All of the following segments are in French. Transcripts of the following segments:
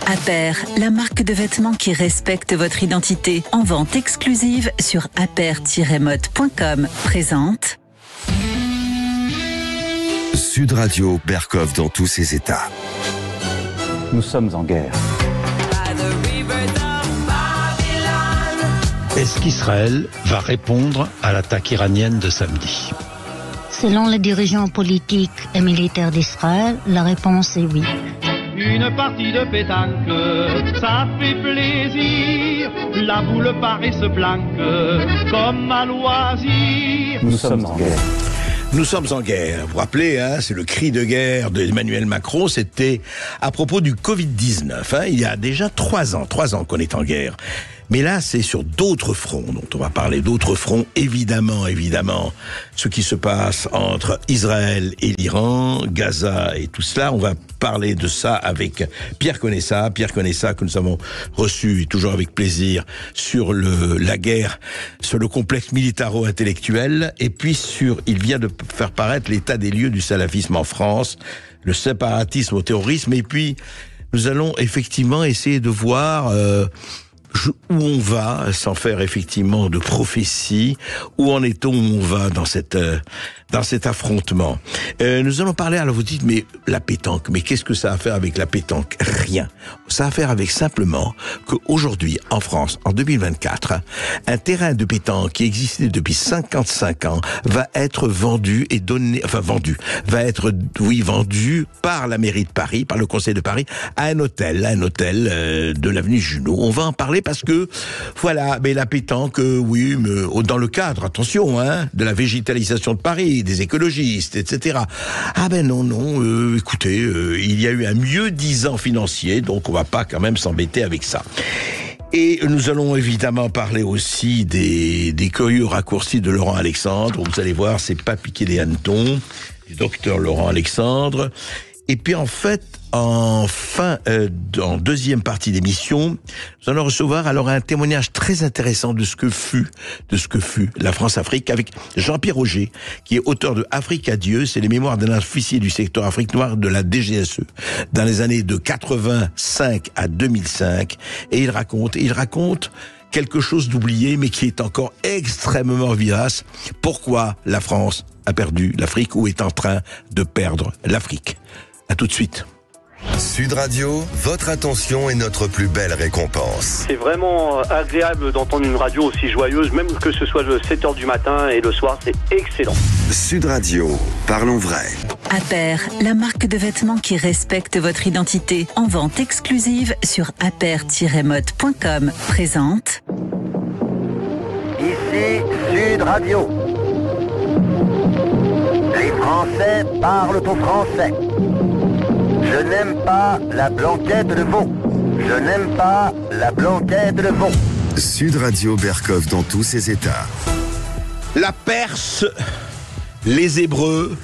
Aper, la marque de vêtements qui respecte votre identité. En vente exclusive sur aper-mode.com. Présente Sud Radio, Berkov dans tous ses états. Nous sommes en guerre. Est-ce qu'Israël va répondre à l'attaque iranienne de samedi? Selon les dirigeants politiques et militaires d'Israël, la réponse est oui. Une partie de pétanque, ça fait plaisir. La boule paraît se planque comme à loisir. Nous sommes en guerre. Nous sommes en guerre. Vous vous rappelez, c'est le cri de guerre d'Emmanuel Macron. C'était à propos du Covid-19. Il y a déjà 3 ans qu'on est en guerre. Mais là, c'est sur d'autres fronts dont on va parler. D'autres fronts, évidemment. Ce qui se passe entre Israël et l'Iran, Gaza et tout cela. On va parler de ça avec Pierre Conessa. Pierre Conessa que nous avons reçu, et toujours avec plaisir, sur la guerre, sur le complexe militaro-intellectuel. Et puis il vient de faire paraître l'état des lieux du salafisme en France, le séparatisme au terrorisme. Et puis, nous allons effectivement essayer de voir où on va, sans faire effectivement de prophétie, où en est-on, où on va dans cet affrontement. Nous allons parler, alors vous dites, mais la pétanque, mais qu'est-ce que ça a à faire avec la pétanque? Rien. Ça a à faire avec simplement qu'aujourd'hui, en France, en 2024, un terrain de pétanque qui existait depuis 55 ans va être vendu par la mairie de Paris, par le conseil de Paris, à un hôtel de l'avenue Junot. On va en parler parce que, voilà, mais la pétanque, oui, mais dans le cadre, attention, de la végétalisation de Paris, des écologistes, etc. Ah ben non, écoutez, il y a eu un mieux-disant financier, donc on va pas quand même s'embêter avec ça. Et nous allons évidemment parler aussi des curieux raccourcis de Laurent Alexandre. Vous allez voir, c'est pas piquer des hannetons, du docteur Laurent Alexandre. Et puis en fait, en deuxième partie d'émission, nous allons recevoir alors un témoignage très intéressant de ce que fut la France-Afrique avec Jean-Pierre Auger, qui est auteur de Afrique à Dieu, c'est les mémoires d'un officier du secteur Afrique noire de la DGSE, dans les années de 85 à 2005, et il raconte quelque chose d'oublié, mais qui est encore extrêmement vivace. Pourquoi la France a perdu l'Afrique ou est en train de perdre l'Afrique? À tout de suite. Sud Radio, votre attention est notre plus belle récompense. C'est vraiment agréable d'entendre une radio aussi joyeuse, même que ce soit le 7h du matin et le soir, c'est excellent. Sud Radio, parlons vrai. Aper, la marque de vêtements qui respecte votre identité. En vente exclusive sur aper-mode.com. Présente Ici Sud Radio. Les Français parlent au français. Je n'aime pas la blanquette de veau. Je n'aime pas la blanquette de veau. Sud Radio, Berkov dans tous ses états. La Perse, les Hébreux.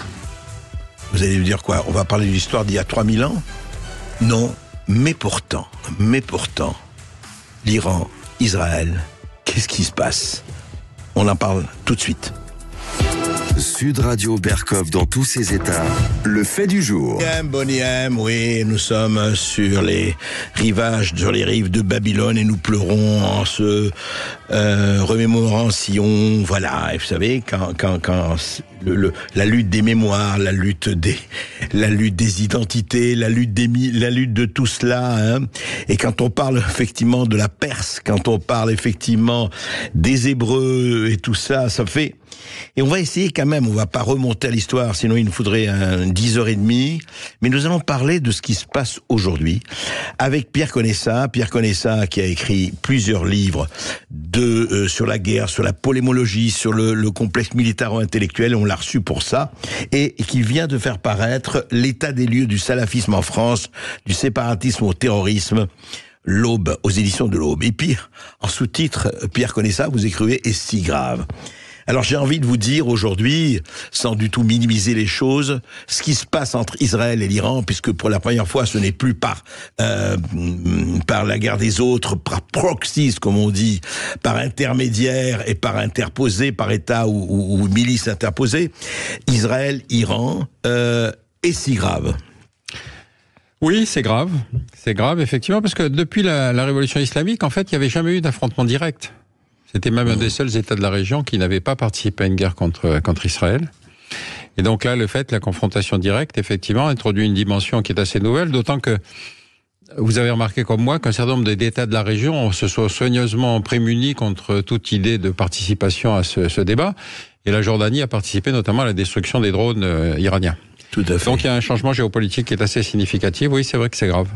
Vous allez me dire quoi? On va parler d'une histoire d'il y a 3000 ans? Non, mais pourtant, l'Iran, Israël, qu'est-ce qui se passe? On en parle tout de suite. Sud Radio, Berkov dans tous ses états. Le fait du jour. Boniem, oui, nous sommes sur les rives de Babylone et nous pleurons en se remémorant Sion. Voilà, vous savez, quand la lutte des mémoires, la lutte des identités, la lutte de tout cela, et quand on parle effectivement de la Perse, quand on parle effectivement des Hébreux et tout ça, ça fait. Et on va essayer quand même, on va pas remonter à l'histoire, sinon il nous faudrait 10h30, mais nous allons parler de ce qui se passe aujourd'hui avec Pierre Conessa qui a écrit plusieurs livres sur la guerre, sur la polémologie, sur le complexe militaro-intellectuel, on l'a reçu pour ça, et qui vient de faire paraître l'état des lieux du salafisme en France, du séparatisme au terrorisme, l'Aube, aux éditions de l'Aube. Et puis, en sous-titre, Pierre Conessa, vous écrivez « Et si grave ». Alors j'ai envie de vous dire aujourd'hui, sans du tout minimiser les choses, ce qui se passe entre Israël et l'Iran, puisque pour la première fois ce n'est plus par la guerre des autres, par proxies comme on dit, par intermédiaire et par interposé, par État ou milice interposée, Israël, Iran, est si grave. Oui, c'est grave. C'est grave, effectivement, parce que depuis la révolution islamique, en fait, il n'y avait jamais eu d'affrontement direct. C'était même un des seuls États de la région qui n'avait pas participé à une guerre contre Israël. Et donc là, le fait, la confrontation directe, effectivement, introduit une dimension qui est assez nouvelle, d'autant que vous avez remarqué comme moi qu'un certain nombre d'États de la région se sont soigneusement prémunis contre toute idée de participation à ce débat. Et la Jordanie a participé notamment à la destruction des drones iraniens. Tout à fait. Donc il y a un changement géopolitique qui est assez significatif. Oui, c'est vrai que c'est grave.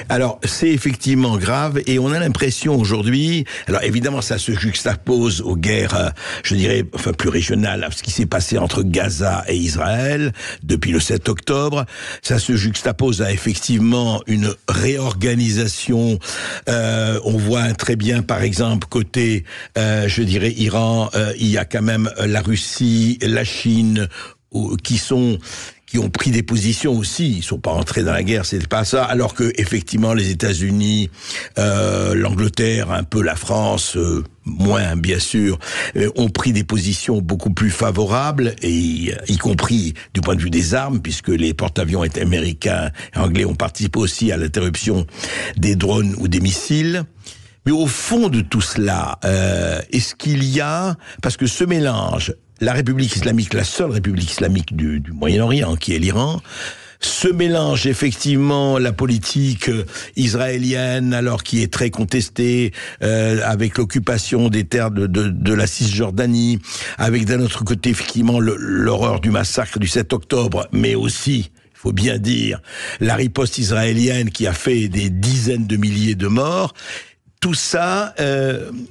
Alors, c'est effectivement grave et on a l'impression aujourd'hui, alors évidemment ça se juxtapose aux guerres, je dirais, enfin plus régionales, ce qui s'est passé entre Gaza et Israël depuis le 7 octobre, ça se juxtapose à effectivement une réorganisation, on voit très bien par exemple côté, je dirais Iran, il y a quand même la Russie, la Chine, qui ont pris des positions aussi, ils sont pas entrés dans la guerre, c'est pas ça, alors que effectivement les États-Unis, l'Angleterre, un peu la France, moins bien sûr, ont pris des positions beaucoup plus favorables, et y compris du point de vue des armes, puisque les porte-avions américains et anglais ont participé aussi à l'interruption des drones ou des missiles. Mais au fond de tout cela, est-ce qu'il y a, parce que ce mélange, la République islamique, la seule République islamique du Moyen-Orient, qui est l'Iran, ce mélange effectivement la politique israélienne, alors qui est très contestée, avec l'occupation des terres de la Cisjordanie, avec d'un autre côté effectivement l'horreur du massacre du 7 octobre, mais aussi, il faut bien dire, la riposte israélienne qui a fait des dizaines de milliers de morts. Tout ça,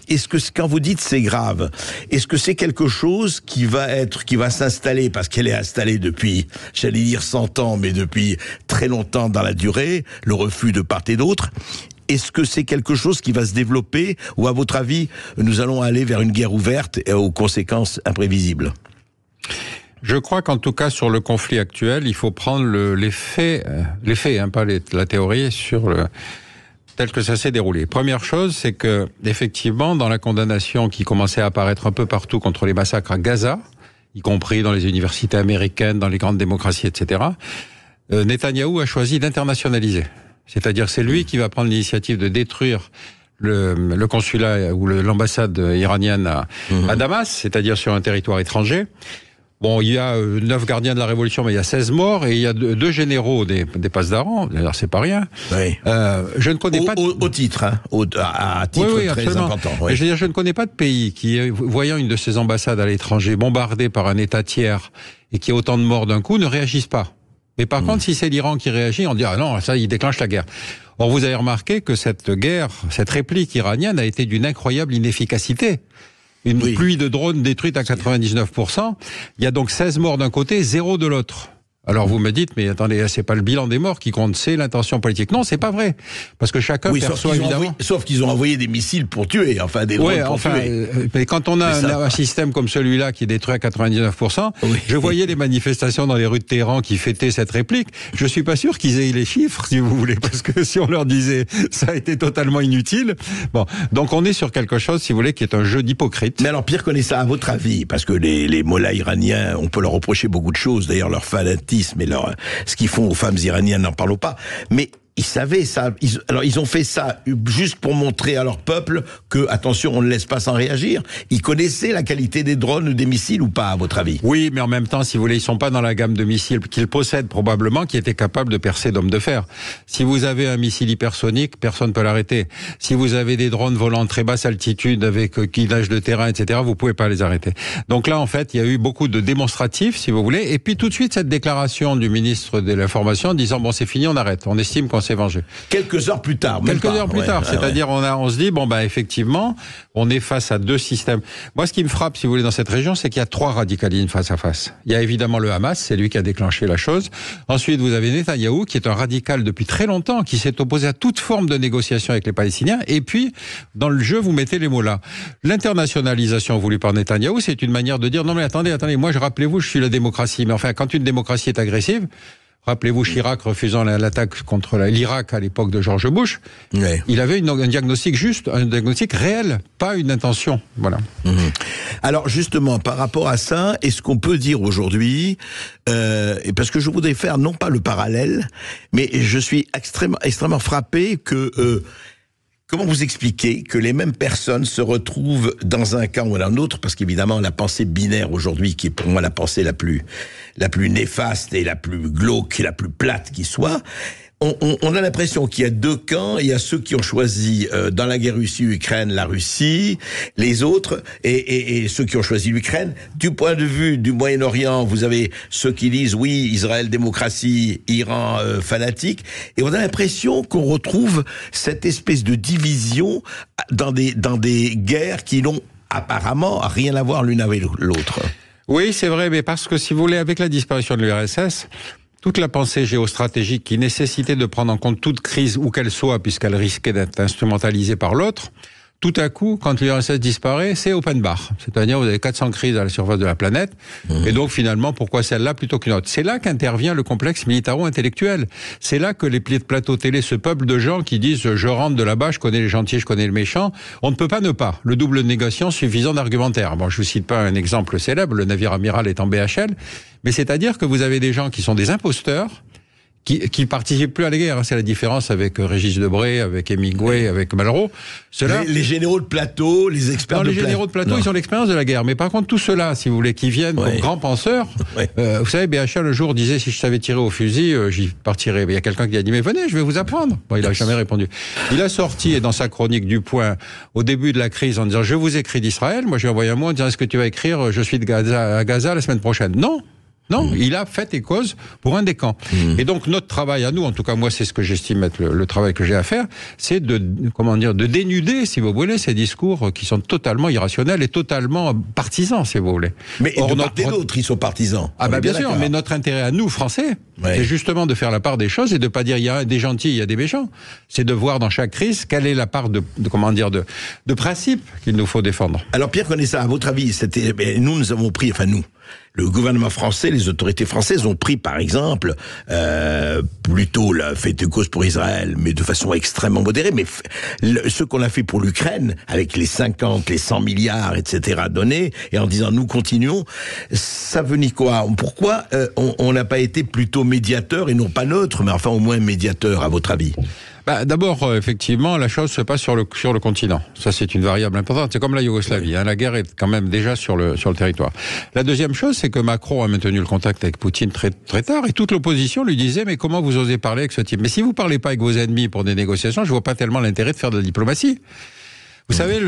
est-ce que quand vous dites c'est grave, est-ce que c'est quelque chose qui va s'installer, parce qu'elle est installée depuis, j'allais dire 100 ans, mais depuis très longtemps dans la durée, le refus de part et d'autre. Est-ce que c'est quelque chose qui va se développer, ou à votre avis, nous allons aller vers une guerre ouverte et aux conséquences imprévisibles? Je crois qu'en tout cas, sur le conflit actuel, il faut prendre les faits, pas la théorie, tel que ça s'est déroulé. Première chose, c'est que, effectivement, dans la condamnation qui commençait à apparaître un peu partout contre les massacres à Gaza, y compris dans les universités américaines, dans les grandes démocraties, etc., Netanyahou a choisi d'internationaliser. C'est-à-dire que c'est lui qui va prendre l'initiative de détruire le consulat ou l'ambassade iranienne à Damas, c'est-à-dire sur un territoire étranger. Bon, il y a 9 gardiens de la Révolution, mais il y a 16 morts, et il y a 2 généraux des passes d'Aran. D'ailleurs, c'est pas rien. Oui. Je ne connais pas au titre, hein, à titre oui, très absolument. important. Oui. Je veux dire, je ne connais pas de pays qui, voyant une de ses ambassades à l'étranger bombardée par un État tiers et qui a autant de morts d'un coup, ne réagissent pas. Mais par contre, si c'est l'Iran qui réagit, on dit ah non, ça, il déclenche la guerre. Or, vous avez remarqué que cette guerre, cette réplique iranienne a été d'une incroyable inefficacité. Une pluie de drones détruite à 99%. Il y a donc 16 morts d'un côté, 0 de l'autre. Alors vous me dites, mais attendez, c'est pas le bilan des morts qui compte, c'est l'intention politique. Non, c'est pas vrai. Parce que chacun perçoit évidemment... sauf qu'ils ont envoyé des missiles pour tuer, enfin des drones pour tuer. Mais quand on a un système comme celui-là qui est détruit à 99%, je voyais les manifestations dans les rues de Téhéran qui fêtaient cette réplique. Je suis pas sûr qu'ils aient les chiffres, si vous voulez, parce que si on leur disait ça a été totalement inutile. Bon, donc on est sur quelque chose, si vous voulez, qui est un jeu d'hypocrite. Mais alors, Pierre connaît ça à votre avis, parce que les mollahs iraniens, on peut leur reprocher beaucoup de choses, d'ailleurs leur fanatisme et ce qu'ils font aux femmes iraniennes, n'en parlons pas. Mais ils savaient ça. Ils ont fait ça juste pour montrer à leur peuple que, attention, on ne laisse pas sans réagir. Ils connaissaient la qualité des drones ou des missiles ou pas, à votre avis? Oui, mais en même temps, si vous voulez, ils sont pas dans la gamme de missiles qu'ils possèdent probablement, qui étaient capables de percer d'hommes de fer. Si vous avez un missile hypersonique, personne ne peut l'arrêter. Si vous avez des drones volant très basse altitude avec guidage de terrain, etc., vous pouvez pas les arrêter. Donc là, en fait, il y a eu beaucoup de démonstratifs, si vous voulez, et puis tout de suite cette déclaration du ministre de l'Information disant bon, c'est fini, on arrête. On estime qu'on s'est vengé. Quelques heures plus tard. C'est-à-dire on se dit bon bah effectivement on est face à 2 systèmes. Moi ce qui me frappe si vous voulez dans cette région c'est qu'il y a 3 radicalismes face à face. Il y a évidemment le Hamas, c'est lui qui a déclenché la chose. Ensuite vous avez Netanyahou qui est un radical depuis très longtemps, qui s'est opposé à toute forme de négociation avec les Palestiniens. Et puis dans le jeu vous mettez les mots là. L'internationalisation voulue par Netanyahou c'est une manière de dire non mais attendez, moi rappelez-vous je suis la démocratie, mais enfin quand une démocratie est agressive, Rappelez-vous Chirac refusant l'attaque contre l'Irak à l'époque de George Bush. Ouais. Il avait un diagnostic juste, un diagnostic réel, pas une intention. Voilà. Alors justement, par rapport à ça, est-ce qu'on peut dire aujourd'hui, parce que je voudrais faire non pas le parallèle, mais je suis extrêmement frappé que... Comment vous expliquez que les mêmes personnes se retrouvent dans un camp ou dans un autre, parce qu'évidemment la pensée binaire aujourd'hui, qui est pour moi la pensée la plus néfaste et la plus glauque et la plus plate qui soit, on a l'impression qu'il y a deux camps. Il y a ceux qui ont choisi dans la guerre Russie-Ukraine la Russie, les autres, et ceux qui ont choisi l'Ukraine. Du point de vue du Moyen-Orient, vous avez ceux qui disent oui, Israël démocratie, Iran fanatique, et on a l'impression qu'on retrouve cette espèce de division dans des guerres qui n'ont apparemment rien à voir l'une avec l'autre. Oui, c'est vrai, mais parce que si vous voulez, avec la disparition de l'URSS, toute la pensée géostratégique qui nécessitait de prendre en compte toute crise, où qu'elle soit, puisqu'elle risquait d'être instrumentalisée par l'autre, tout à coup, quand l'URSS disparaît, c'est open bar. C'est-à-dire, vous avez 400 crises à la surface de la planète. Et donc, finalement, pourquoi celle-là plutôt qu'une autre? C'est là qu'intervient le complexe militaro-intellectuel. C'est là que les plateaux télé se peuplent de gens qui disent « je rentre de là-bas, je connais les gentils, je connais les méchants ». On ne peut pas ne pas. Le double négation suffisant d'argumentaire. Bon, je vous cite pas un exemple célèbre, le navire amiral est en BHL, mais c'est-à-dire que vous avez des gens qui sont des imposteurs, qui participent plus à la guerre. C'est la différence avec Régis Debray, avec Hemingway, avec Malraux. Les généraux de plateau, les experts de plateau. Les généraux de plateau, ils ont l'expérience de la guerre. Mais par contre, tous ceux-là, si vous voulez, qui viennent comme grands penseurs, vous savez, BHL, un jour, disait, si je savais tirer au fusil, j'y partirais. Il y a quelqu'un qui a dit, mais venez, je vais vous apprendre. Bon, il n'a jamais répondu. Il a sorti, dans sa chronique du Point, au début de la crise, en disant, je vous écris d'Israël. Moi, je lui ai envoyé un mot en disant, est-ce que tu vas écrire, je suis à Gaza la semaine prochaine? Non, il a fait et cause pour un des camps. Et donc notre travail à nous, en tout cas moi c'est ce que j'estime être le travail que j'ai à faire, c'est de dénuder, si vous voulez, ces discours qui sont totalement irrationnels et totalement partisans, si vous voulez. Mais de part et d'autre, ils sont partisans. Ah bah bien sûr, mais notre intérêt à nous, Français, c'est justement de faire la part des choses et de pas dire il y a des gentils, il y a des méchants. C'est de voir dans chaque crise quelle est la part de principe qu'il nous faut défendre. Alors Pierre Conessa, à votre avis, nous avons pris, le gouvernement français, les autorités françaises ont pris, par exemple, plutôt la fait de cause pour Israël, mais de façon extrêmement modérée. Mais ce qu'on a fait pour l'Ukraine, avec les 50, les 100 milliards, etc. donnés, et en disant nous continuons, ça venait quoi? Pourquoi on n'a pas été plutôt médiateur et non pas neutre, mais enfin au moins médiateur, à votre avis? D'abord, effectivement, la chose se passe sur le continent. Ça, c'est une variable importante. C'est comme la Yougoslavie. La guerre est quand même déjà sur le territoire. La deuxième chose, c'est que Macron a maintenu le contact avec Poutine très, très tard, et toute l'opposition lui disait, mais comment vous osez parler avec ce type? Mais si vous parlez pas avec vos ennemis pour des négociations, je vois pas tellement l'intérêt de faire de la diplomatie. Vous savez,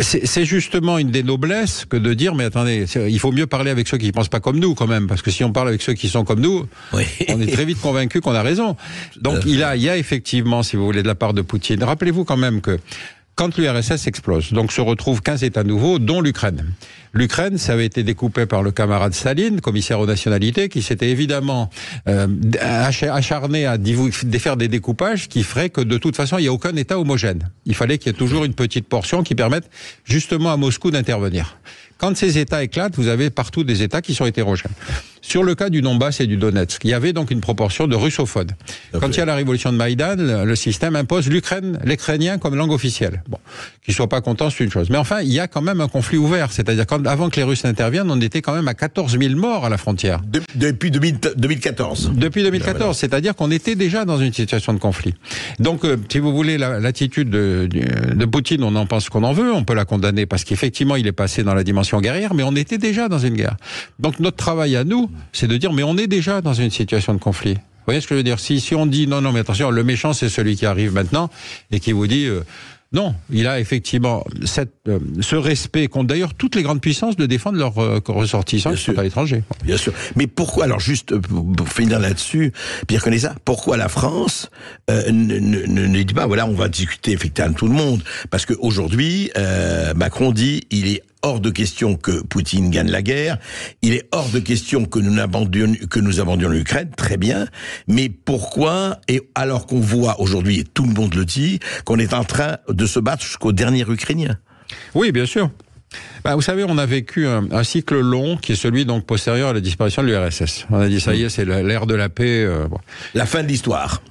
c'est justement une des noblesses que de dire, mais attendez, il faut mieux parler avec ceux qui ne pensent pas comme nous, quand même, parce que si on parle avec ceux qui sont comme nous, on est très vite convaincu qu'on a raison. Donc, il y a effectivement, si vous voulez, de la part de Poutine. Rappelez-vous quand même que quand l'URSS explose, donc se retrouvent 15 États nouveaux, dont l'Ukraine. L'Ukraine, ça avait été découpé par le camarade Staline, commissaire aux nationalités, qui s'était évidemment acharné à faire des découpages qui feraient que de toute façon, il n'y a aucun État homogène. Il fallait qu'il y ait toujours une petite portion qui permette justement à Moscou d'intervenir. Quand ces États éclatent, vous avez partout des États qui sont hétérogènes. Sur le cas du Donbass et du Donetsk, il y avait donc une proportion de russophones. Quand il y a la révolution de Maïdan, le système impose l'ukrainien comme langue officielle. Bon, qu'ils soient pas contents, c'est une chose. Mais enfin, il y a quand même un conflit ouvert. C'est-à-dire avant que les Russes n'interviennent, on était quand même à 14 000 morts à la frontière. Depuis 2014. Depuis 2014. C'est-à-dire qu'on était déjà dans une situation de conflit. Donc, si vous voulez, l'attitude de Poutine, on en pense qu'on en veut. On peut la condamner parce qu'effectivement, il est passé dans la dimension guerrière, mais on était déjà dans une guerre. Donc, notre travail à nous, c'est de dire, mais on est déjà dans une situation de conflit. Vous voyez ce que je veux dire? Si on dit, non, mais attention, le méchant, c'est celui qui arrive maintenant et qui vous dit, non, il a effectivement ce respect qu'ont d'ailleurs toutes les grandes puissances de défendre leurs ressortissants qui sont à l'étranger. Bien sûr. Mais pourquoi, alors juste pour finir là-dessus, Pierre Conessa, pourquoi la France ne dit pas, voilà, on va discuter effectivement avec tout le monde? Parce qu'aujourd'hui, Macron dit, il est hors de question que Poutine gagne la guerre. Il est hors de question que nous abandonnions l'Ukraine. Très bien. Mais pourquoi, et alors qu'on voit aujourd'hui, et tout le monde le dit, qu'on est en train de se battre jusqu'au dernier Ukrainien? Oui, bien sûr. Vous savez, on a vécu un cycle long qui est celui donc postérieur à la disparition de l'URSS. On a dit ça y est, c'est l'ère de la paix. La fin de l'histoire.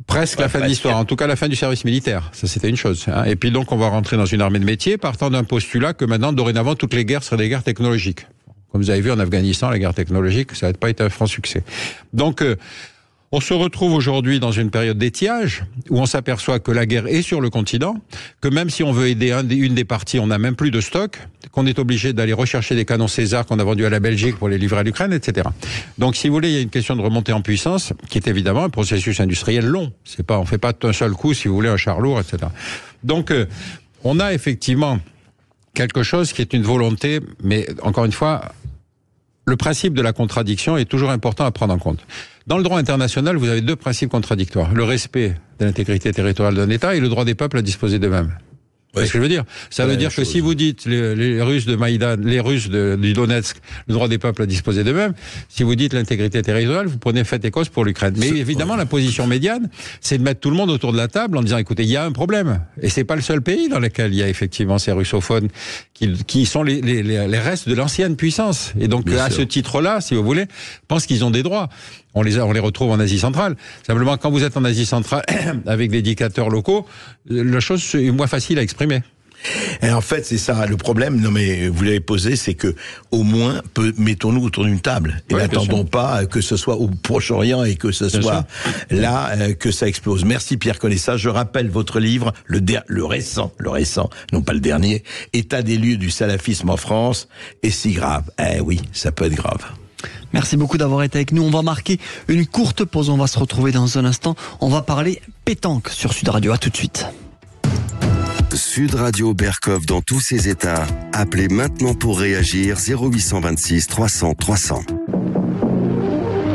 Presque la fin de l'histoire, en tout cas la fin du service militaire. Ça, c'était une chose. Et puis donc, on va rentrer dans une armée de métier, partant d'un postulat que maintenant, dorénavant, toutes les guerres seraient des guerres technologiques. Comme vous avez vu en Afghanistan, la guerre technologique, ça n'a pas été un franc succès. Donc, on se retrouve aujourd'hui dans une période d'étiage où on s'aperçoit que la guerre est sur le continent, que même si on veut aider une des parties, on n'a même plus de stock, qu'on est obligé d'aller rechercher des canons César qu'on a vendus à la Belgique pour les livrer à l'Ukraine, etc. Donc, si vous voulez, il y a une question de remontée en puissance qui est évidemment un processus industriel long. On fait pas d'un seul coup, si vous voulez, un char lourd, etc. Donc, on a effectivement quelque chose qui est une volonté, mais encore une fois, le principe de la contradiction est toujours important à prendre en compte. Dans le droit international, vous avez deux principes contradictoires. Le respect de l'intégrité territoriale d'un État et le droit des peuples à disposer d'eux-mêmes. C'est ce que je veux dire. Ça veut dire que si vous dites les Russes de Maïdan, les Russes du Donetsk, le droit des peuples à disposer d'eux-mêmes, si vous dites l'intégrité territoriale, vous prenez fait et cause pour l'Ukraine. Mais évidemment, la position médiane, c'est de mettre tout le monde autour de la table en disant, écoutez, il y a un problème. Et c'est pas le seul pays dans lequel il y a effectivement ces russophones qui sont les restes de l'ancienne puissance. Et donc, ce titre-là, si vous voulez, je pense qu'ils ont des droits. On les retrouve en Asie centrale. Simplement, quand vous êtes en Asie centrale avec des dictateurs locaux, la chose est moins facile à exprimer. Et en fait, c'est ça le problème. Non, mais vous l'avez posé, c'est que au moins mettons-nous autour d'une table et n'attendons pas que ce soit au Proche-Orient et que ce soit là que ça explose. Merci Pierre Conessa. Je rappelle votre livre, le récent, non pas le dernier, État des lieux du salafisme en France. Et si grave. Oui, ça peut être grave. Merci beaucoup d'avoir été avec nous. On va marquer une courte pause. On va se retrouver dans un instant. On va parler pétanque sur Sud Radio. À tout de suite. Sud Radio Berkov dans tous ses états. Appelez maintenant pour réagir 0826 300 300.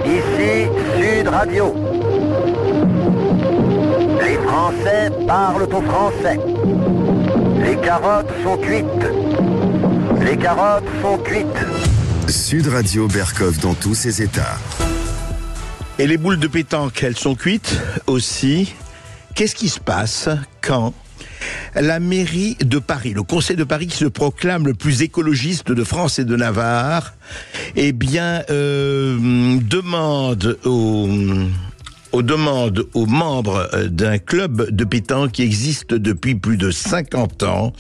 Ici Sud Radio. Les Français parlent au français. Les carottes sont cuites. Les carottes sont cuites. Sud Radio Berkov dans tous ses états. Et les boules de pétanque, elles sont cuites aussi. Qu'est-ce qui se passe quand la mairie de Paris, le conseil de Paris qui se proclame le plus écologiste de France et de Navarre, demande aux membres d'un club de pétanque qui existe depuis plus de 50 ans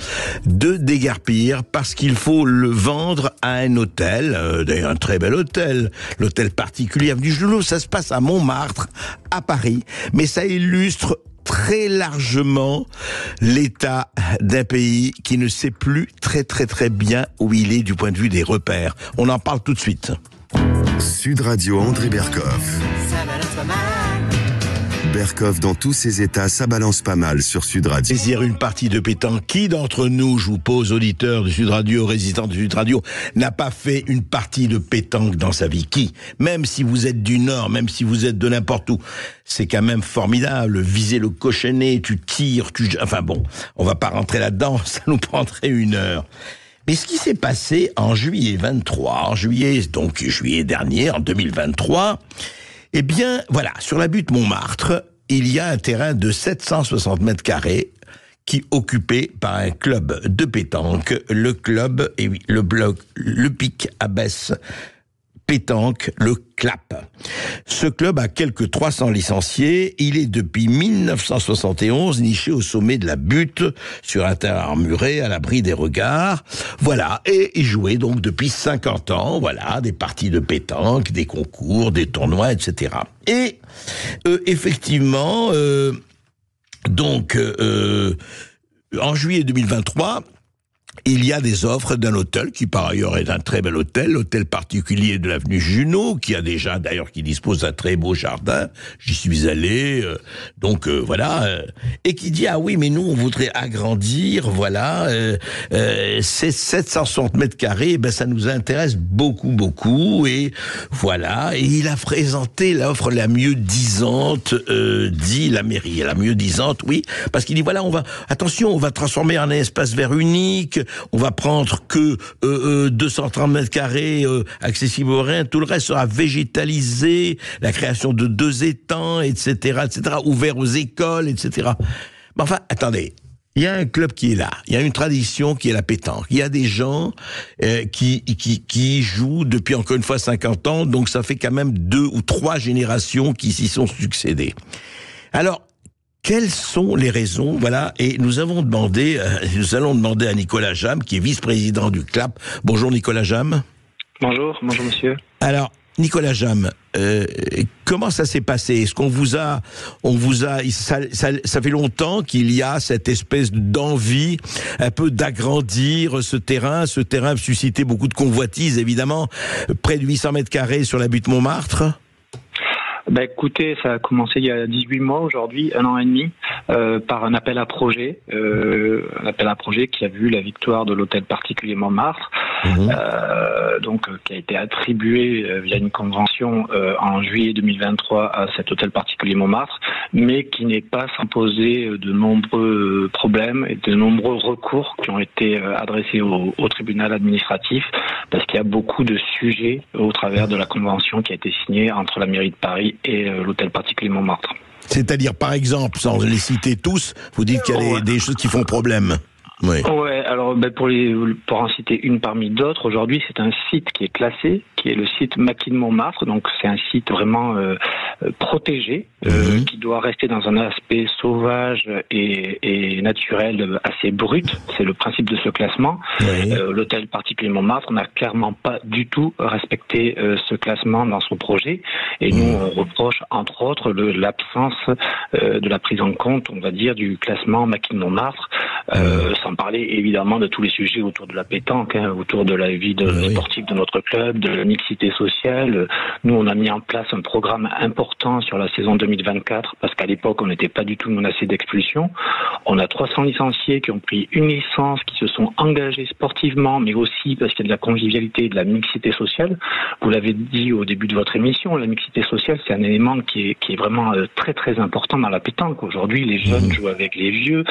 de déguerpir parce qu'il faut le vendre à un hôtel, d'ailleurs un très bel hôtel, l'hôtel particulier avenue Junot. Ça se passe à Montmartre, à Paris, mais ça illustre très largement l'état d'un pays qui ne sait plus très bien où il est du point de vue des repères. On en parle tout de suite. Sud Radio André Berkov. Berkov dans tous ses états, ça balance pas mal sur Sud Radio. Saisir une partie de pétanque. Qui d'entre nous, je vous pose, auditeurs de Sud Radio, résistants de Sud Radio, n'a pas fait une partie de pétanque dans sa vie? Qui? Même si vous êtes du Nord, même si vous êtes de n'importe où, c'est quand même formidable. Viser le cochonnet, tu tires, enfin bon, on va pas rentrer là-dedans, ça nous prendrait 1 heure. Mais ce qui s'est passé en juillet dernier, en 2023, eh bien, voilà, sur la butte Montmartre, il y a un terrain de 760 mètres carrés qui est occupé par un club de pétanque, le club, le Pic Abbesse pétanque, le CLAP. Ce club a quelques 300 licenciés. Il est depuis 1971 niché au sommet de la butte, sur un terrain armuré, à l'abri des regards. Voilà. Et il jouait donc depuis 50 ans, voilà, des parties de pétanque, des concours, des tournois, etc. Et, effectivement, en juillet 2023, il y a des offres d'un hôtel qui par ailleurs est un très bel hôtel, l'hôtel particulier de l'avenue Junot, qui dispose d'un très beau jardin. J'y suis allé, et qui dit oui, mais nous on voudrait agrandir, ces 760 mètres carrés, ça nous intéresse beaucoup, et voilà. Et il a présenté l'offre la mieux disante, dit la mairie, la mieux disante, oui, parce qu'il dit on va transformer en un espace vert unique. On va prendre que 230 mètres carrés accessibles aux Rhin. Tout le reste sera végétalisé. La création de 2 étangs, etc., ouverts aux écoles, etc. Mais enfin, attendez. Il y a un club qui est là. Il y a une tradition qui est la pétanque. Il y a des gens qui jouent depuis encore une fois 50 ans, donc ça fait quand même 2 ou 3 générations qui s'y sont succédées. Alors, quelles sont les raisons? Voilà, et nous allons demander à Nicolas Jamme, qui est vice-président du CLAP. Bonjour Nicolas Jamme. Bonjour monsieur. Alors, Nicolas Jamme, comment ça s'est passé? Est-ce ça fait longtemps qu'il y a cette espèce d'envie un peu d'agrandir ce terrain a suscité beaucoup de convoitises, évidemment, près de 800 mètres carrés sur la butte Montmartre. Écoutez, ça a commencé il y a 18 mois aujourd'hui, 1 an et demi, par un appel à projet qui a vu la victoire de l'hôtel particulier Montmartre, qui a été attribué via une convention en juillet 2023 à cet hôtel particulier Montmartre, mais qui n'est pas sans poser de nombreux problèmes et de nombreux recours qui ont été adressés au tribunal administratif, parce qu'il y a beaucoup de sujets au travers de la convention qui a été signée entre la mairie de Paris et l'hôtel particulier Montmartre. C'est-à-dire, par exemple, sans les citer tous, vous dites qu'il y a des choses qui font problème. Oui. Ouais, alors pour en citer une parmi d'autres, aujourd'hui c'est un site qui est classé, qui est le site Maquis de Montmartre, donc c'est un site vraiment protégé, qui doit rester dans un aspect sauvage et naturel assez brut. C'est le principe de ce classement. Oui. L'hôtel particulier Montmartre n'a clairement pas du tout respecté ce classement dans son projet, et nous on reproche entre autres l'absence de la prise en compte, on va dire, du classement Maquis de Montmartre. Sans parler évidemment de tous les sujets autour de la pétanque, autour de la vie sportive de notre club, de la mixité sociale. Nous, on a mis en place un programme important sur la saison 2024, parce qu'à l'époque, on n'était pas du tout menacé d'expulsion. On a 300 licenciés qui ont pris une licence, qui se sont engagés sportivement, mais aussi parce qu'il y a de la convivialité et de la mixité sociale. Vous l'avez dit au début de votre émission, la mixité sociale, c'est un élément qui est vraiment très très important dans la pétanque. Aujourd'hui, les jeunes jouent avec les vieux,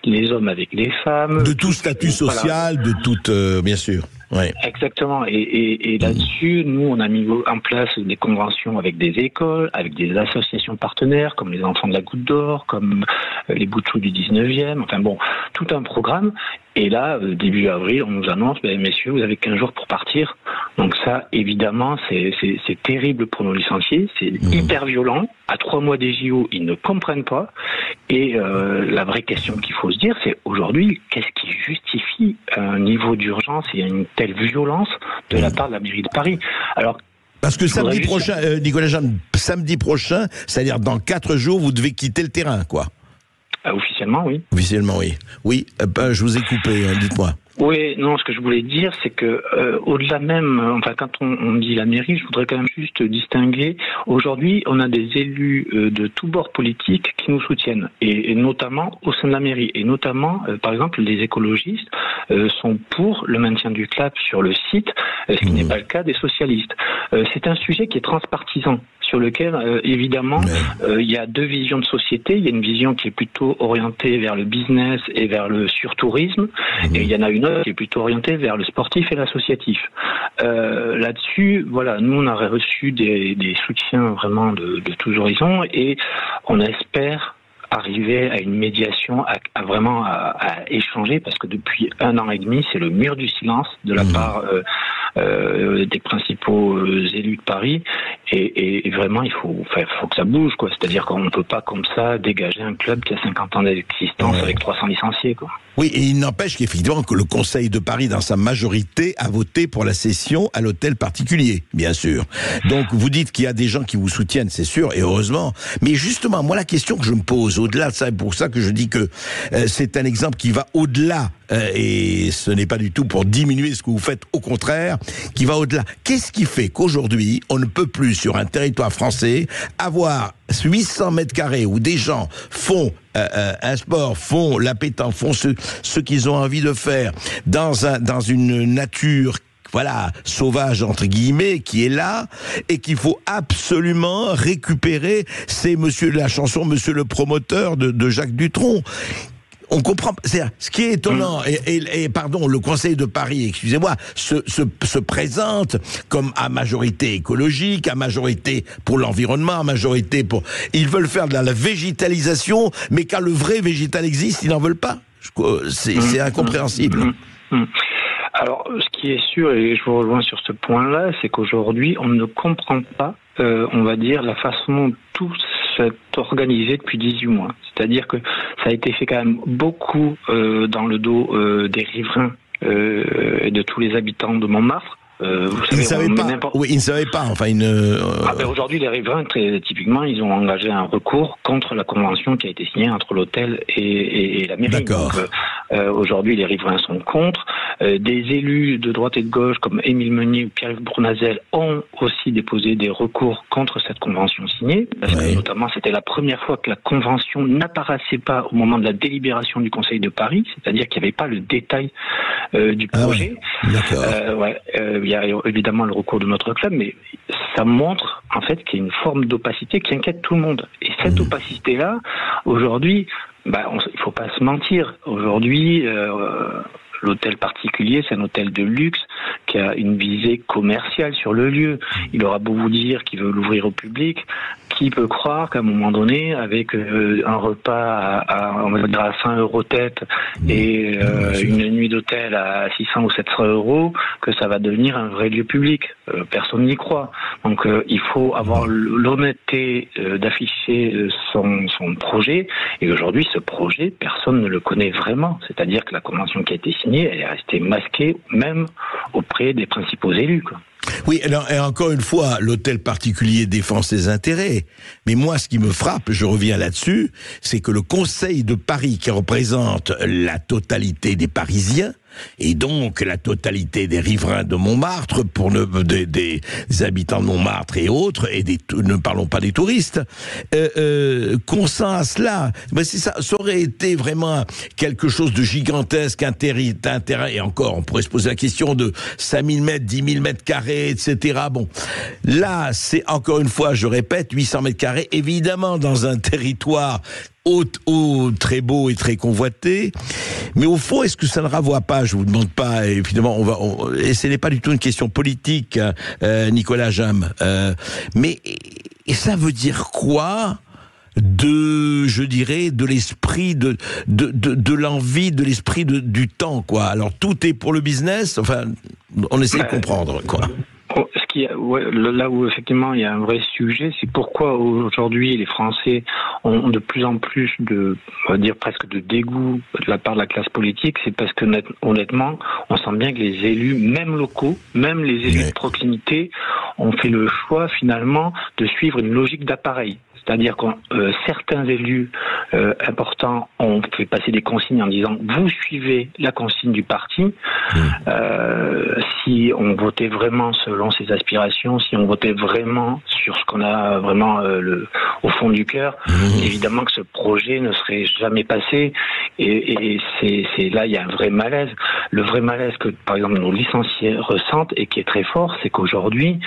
les hommes avec les femmes. De tout statut social, de toute, bien sûr. Ouais. Exactement. Et là-dessus, nous, on a mis en place des conventions avec des écoles, avec des associations partenaires, comme les Enfants de la Goutte d'Or, comme les Bouts-de-Chou du 19e. Enfin bon, tout un programme. Et là, début avril, on nous annonce, messieurs, vous avez 15 jours pour partir. Donc ça, évidemment, c'est terrible pour nos licenciés. C'est hyper violent. À 3 mois des JO, ils ne comprennent pas. Et la vraie question qu'il faut se dire, c'est aujourd'hui, qu'est-ce qui justifie un niveau d'urgence et une telle violence de la part de la mairie de Paris? Alors, parce que samedi prochain, Nicolas Jamme, samedi prochain, c'est-à-dire dans 4 jours, vous devez quitter le terrain, quoi. Officiellement, oui. Officiellement, oui. Oui, je vous ai coupé, dites-moi. Oui, non, ce que je voulais dire, c'est que au-delà même, quand on dit la mairie, je voudrais quand même juste distinguer. Aujourd'hui, on a des élus de tous bords politiques qui nous soutiennent, et notamment au sein de la mairie, et notamment, par exemple, les écologistes sont pour le maintien du CLAP sur le site, ce qui n'est pas le cas des socialistes. C'est un sujet qui est transpartisan, sur lequel, évidemment, il y a 2 visions de société. Il y a une vision qui est plutôt orientée vers le business et vers le surtourisme, et il y en a une autre qui est plutôt orientée vers le sportif et l'associatif. Là-dessus, voilà, nous, on a reçu des soutiens vraiment de tous horizons, et on espère arriver à une médiation, à échanger, parce que depuis 1 an et demi, c'est le mur du silence de la part des principaux élus de Paris, et vraiment il faut que ça bouge, quoi. C'est-à-dire qu'on ne peut pas comme ça dégager un club qui a 50 ans d'existence avec 300 licenciés, quoi. Oui, et il n'empêche qu'effectivement que le Conseil de Paris, dans sa majorité, a voté pour la cession à l'hôtel particulier, bien sûr. Donc vous dites qu'il y a des gens qui vous soutiennent, c'est sûr, et heureusement. Mais justement, moi la question que je me pose, au-delà de ça, c'est pour ça que je dis que c'est un exemple qui va au-delà, et ce n'est pas du tout pour diminuer ce que vous faites, au contraire, qui va au-delà. Qu'est-ce qui fait qu'aujourd'hui, on ne peut plus, sur un territoire français, avoir 800 mètres carrés où des gens font un sport, font la pétanque, font ce qu'ils ont envie de faire dans une nature, voilà, sauvage entre guillemets, qui est là, et qu'il faut absolument récupérer. C'est monsieur de la chanson, monsieur le promoteur de Jacques Dutronc. On comprend, c'est-à-dire, ce qui est étonnant, et pardon, le Conseil de Paris, excusez-moi, se présente comme à majorité écologique, à majorité pour l'environnement, à majorité pour... Ils veulent faire de la végétalisation, mais quand le vrai végétal existe, ils n'en veulent pas. C'est incompréhensible. Alors, ce qui est sûr, et je vous rejoins sur ce point-là, c'est qu'aujourd'hui, on ne comprend pas, on va dire, la façon dont tout s'est organisé depuis 18 mois. C'est-à-dire que ça a été fait quand même beaucoup dans le dos des riverains et de tous les habitants de Montmartre. Ils ne savaient pas. Oui, ils ne savaient pas. Enfin, aujourd'hui, les riverains, très typiquement, ils ont engagé un recours contre la convention qui a été signée entre l'hôtel et la mairie. D'accord. Donc, aujourd'hui, les riverains sont contre. Des élus de droite et de gauche, comme Émile Meunier ou Pierre Bournazel, ont aussi déposé des recours contre cette convention signée. Parce que, notamment, c'était la première fois que la convention n'apparaissait pas au moment de la délibération du Conseil de Paris, c'est-à-dire qu'il n'y avait pas le détail du projet. D'accord. Il y a évidemment le recours de notre club, mais ça montre en fait qu'il y a une forme d'opacité qui inquiète tout le monde. Et cette opacité-là, aujourd'hui, il ne faut pas se mentir. Aujourd'hui, l'hôtel particulier, c'est un hôtel de luxe qui a une visée commerciale sur le lieu. Il aura beau vous dire qu'il veut l'ouvrir au public, qui peut croire qu'à un moment donné, avec un repas on va dire à 100 € tête et une nuit d'hôtel à 600 ou 700 €, que ça va devenir un vrai lieu public. Personne n'y croit. Donc il faut avoir l'honnêteté d'afficher son projet. Et aujourd'hui, ce projet, personne ne le connaît vraiment. C'est-à-dire que la convention qui a été signée, elle est restée masquée, même auprès des principaux élus, quoi. Oui, alors, et encore une fois, l'hôtel particulier défend ses intérêts. Mais moi, ce qui me frappe, je reviens là-dessus, c'est que le Conseil de Paris, qui représente la totalité des Parisiens, et donc la totalité des riverains de Montmartre, des habitants de Montmartre et autres, et ne parlons pas des touristes, consent à cela. Ben c'est ça aurait été vraiment quelque chose de gigantesque, intérêt, et encore, on pourrait se poser la question de 5000 mètres, 10 000 mètres carrés, etc. Bon, là, c'est encore une fois, je répète, 800 mètres carrés, évidemment dans un territoire très beau et très convoité, mais au fond, est-ce que ça ne renvoie pas, je vous demande pas, et finalement, et ce n'est pas du tout une question politique, Nicolas Jamin, mais et ça veut dire quoi je dirais, de l'esprit, de l'envie, de l'esprit du temps, quoi. Alors, tout est pour le business, enfin, on essaie de comprendre, quoi. Là où effectivement il y a un vrai sujet, c'est pourquoi aujourd'hui les Français ont de plus en plus on va dire presque de dégoût de la part de la classe politique. C'est parce que honnêtement, on sent bien que les élus, même locaux, même les élus de proximité, ont fait le choix finalement de suivre une logique d'appareil. C'est-à-dire que certains élus importants ont fait passer des consignes en disant vous suivez la consigne du parti. Si on votait vraiment selon ses aspirations, si on votait vraiment sur ce qu'on a vraiment au fond du cœur, évidemment que ce projet ne serait jamais passé. Et c'est là il y a un vrai malaise. Le vrai malaise que par exemple nos licenciés ressentent et qui est très fort, c'est qu'aujourd'hui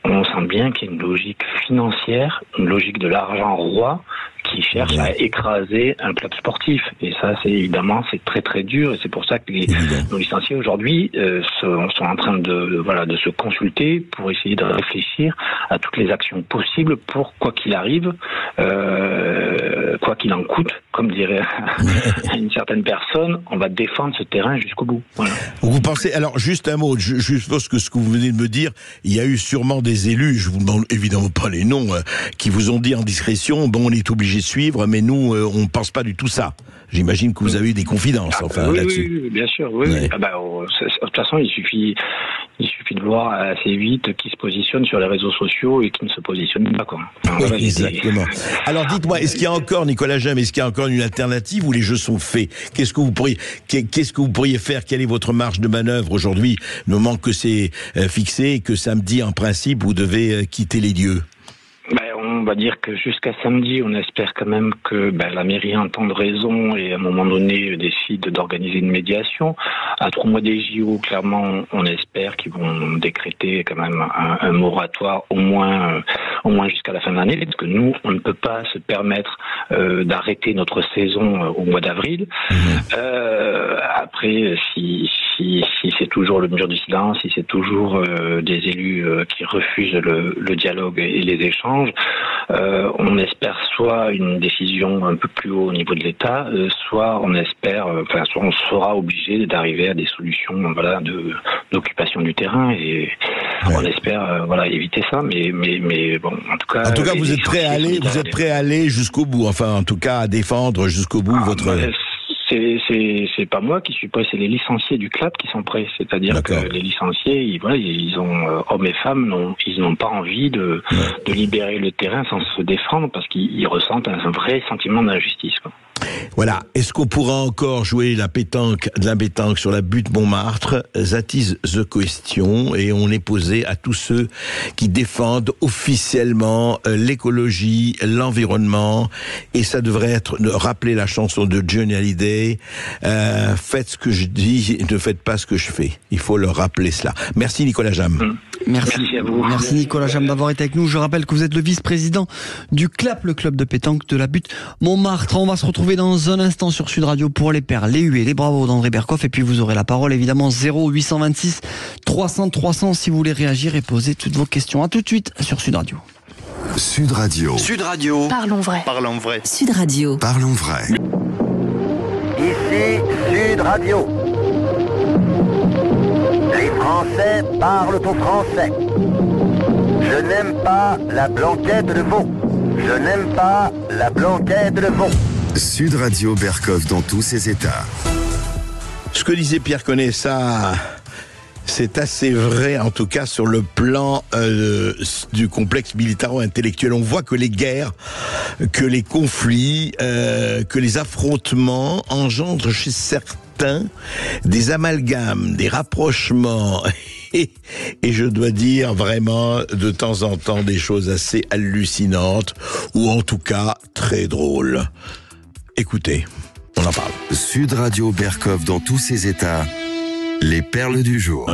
on sent bien qu'il y a une logique financière, une logique de l'argent roi qui cherche à écraser un club sportif. Et ça, c'est très très dur. Et c'est pour ça que nos licenciés aujourd'hui sont en train de se consulter pour essayer de réfléchir à toutes les actions possibles pour, quoi qu'il arrive, quoi qu'il en coûte, comme dirait une certaine personne, on va défendre ce terrain jusqu'au bout. Voilà. Vous pensez, alors juste un mot, je suppose que ce que vous venez de me dire, il y a eu sûrement des élus, je vous demande évidemment pas les noms, qui vous ont dit en discrétion, bon, on est obligé de suivre, mais nous, on ne pense pas du tout ça. J'imagine que vous avez eu des confidences, là-dessus. Oui, bien sûr, oui. Ouais. De toute façon, il suffit de voir assez vite qui se positionne sur les réseaux sociaux et qui ne se positionne pas, quoi. Enfin, exactement. Alors dites-moi, est-ce qu'il y a encore, Nicolas Jamin, est-ce qu'il y a encore une alternative où les jeux sont faits? Qu'est-ce que vous pourriez faire? Quelle est votre marge de manœuvre aujourd'hui? Le moment que c'est fixé et que samedi, en principe, vous devez quitter les lieux. On va dire que jusqu'à samedi, on espère quand même que la mairie entende raison et à un moment donné décide d'organiser une médiation. À 3 mois des JO, clairement, on espère qu'ils vont décréter quand même un moratoire au moins jusqu'à la fin de l'année, parce que nous, on ne peut pas se permettre d'arrêter notre saison au mois d'avril. Après, si si c'est toujours le mur du silence, si c'est toujours des élus qui refusent le dialogue et les échanges, on espère soit une décision un peu plus haut au niveau de l'État, soit on espère, soit on sera obligé d'arriver à des solutions, d'occupation du terrain, et on espère, éviter ça. Mais bon, en tout cas, vous êtes prêt à aller jusqu'au bout. Enfin, en tout cas, à défendre jusqu'au bout votre. C'est pas moi qui suis prêt, c'est les licenciés du CLAP qui sont prêts. C'est-à-dire que les licenciés, ils ont, hommes et femmes, ils n'ont pas envie de libérer le terrain sans se défendre, parce qu'ils ressentent un vrai sentiment d'injustice, quoi. Voilà. Est-ce qu'on pourra encore jouer de la pétanque sur la butte Montmartre? That is the question. Et on est posé à tous ceux qui défendent officiellement l'écologie, l'environnement. Et ça devrait être de rappeler la chanson de Johnny Hallyday. Faites ce que je dis, ne faites pas ce que je fais. Il faut leur rappeler cela. Merci Nicolas Jamm. Merci à vous. Merci Nicolas Jamm d'avoir été avec nous. Je rappelle que vous êtes le vice-président du CLAP, le club de pétanque de la butte Montmartre. On va se retrouver dans un instant sur Sud Radio pour les perles, les huées, les bravos d'André Berkoff. Et puis vous aurez la parole évidemment 0826 300 300 si vous voulez réagir et poser toutes vos questions. À tout de suite sur Sud Radio. Sud Radio. Sud Radio. Parlons vrai. Parlons vrai. Sud Radio. Parlons vrai. Ici Sud Radio. Les Français parlent au français. Je n'aime pas la blanquette de veau. Je n'aime pas la blanquette de veau. Sud Radio Berkoff dans tous ses états. Ce que disait Pierre Connet, ça, c'est assez vrai, en tout cas sur le plan du complexe militaro-intellectuel. On voit que les guerres, que les conflits, que les affrontements engendrent chez certains des amalgames, des rapprochements. Et je dois dire vraiment de temps en temps des choses assez hallucinantes, ou en tout cas très drôles. Écoutez, on en parle. Sud Radio Berkoff dans tous ses états. Les perles du jour.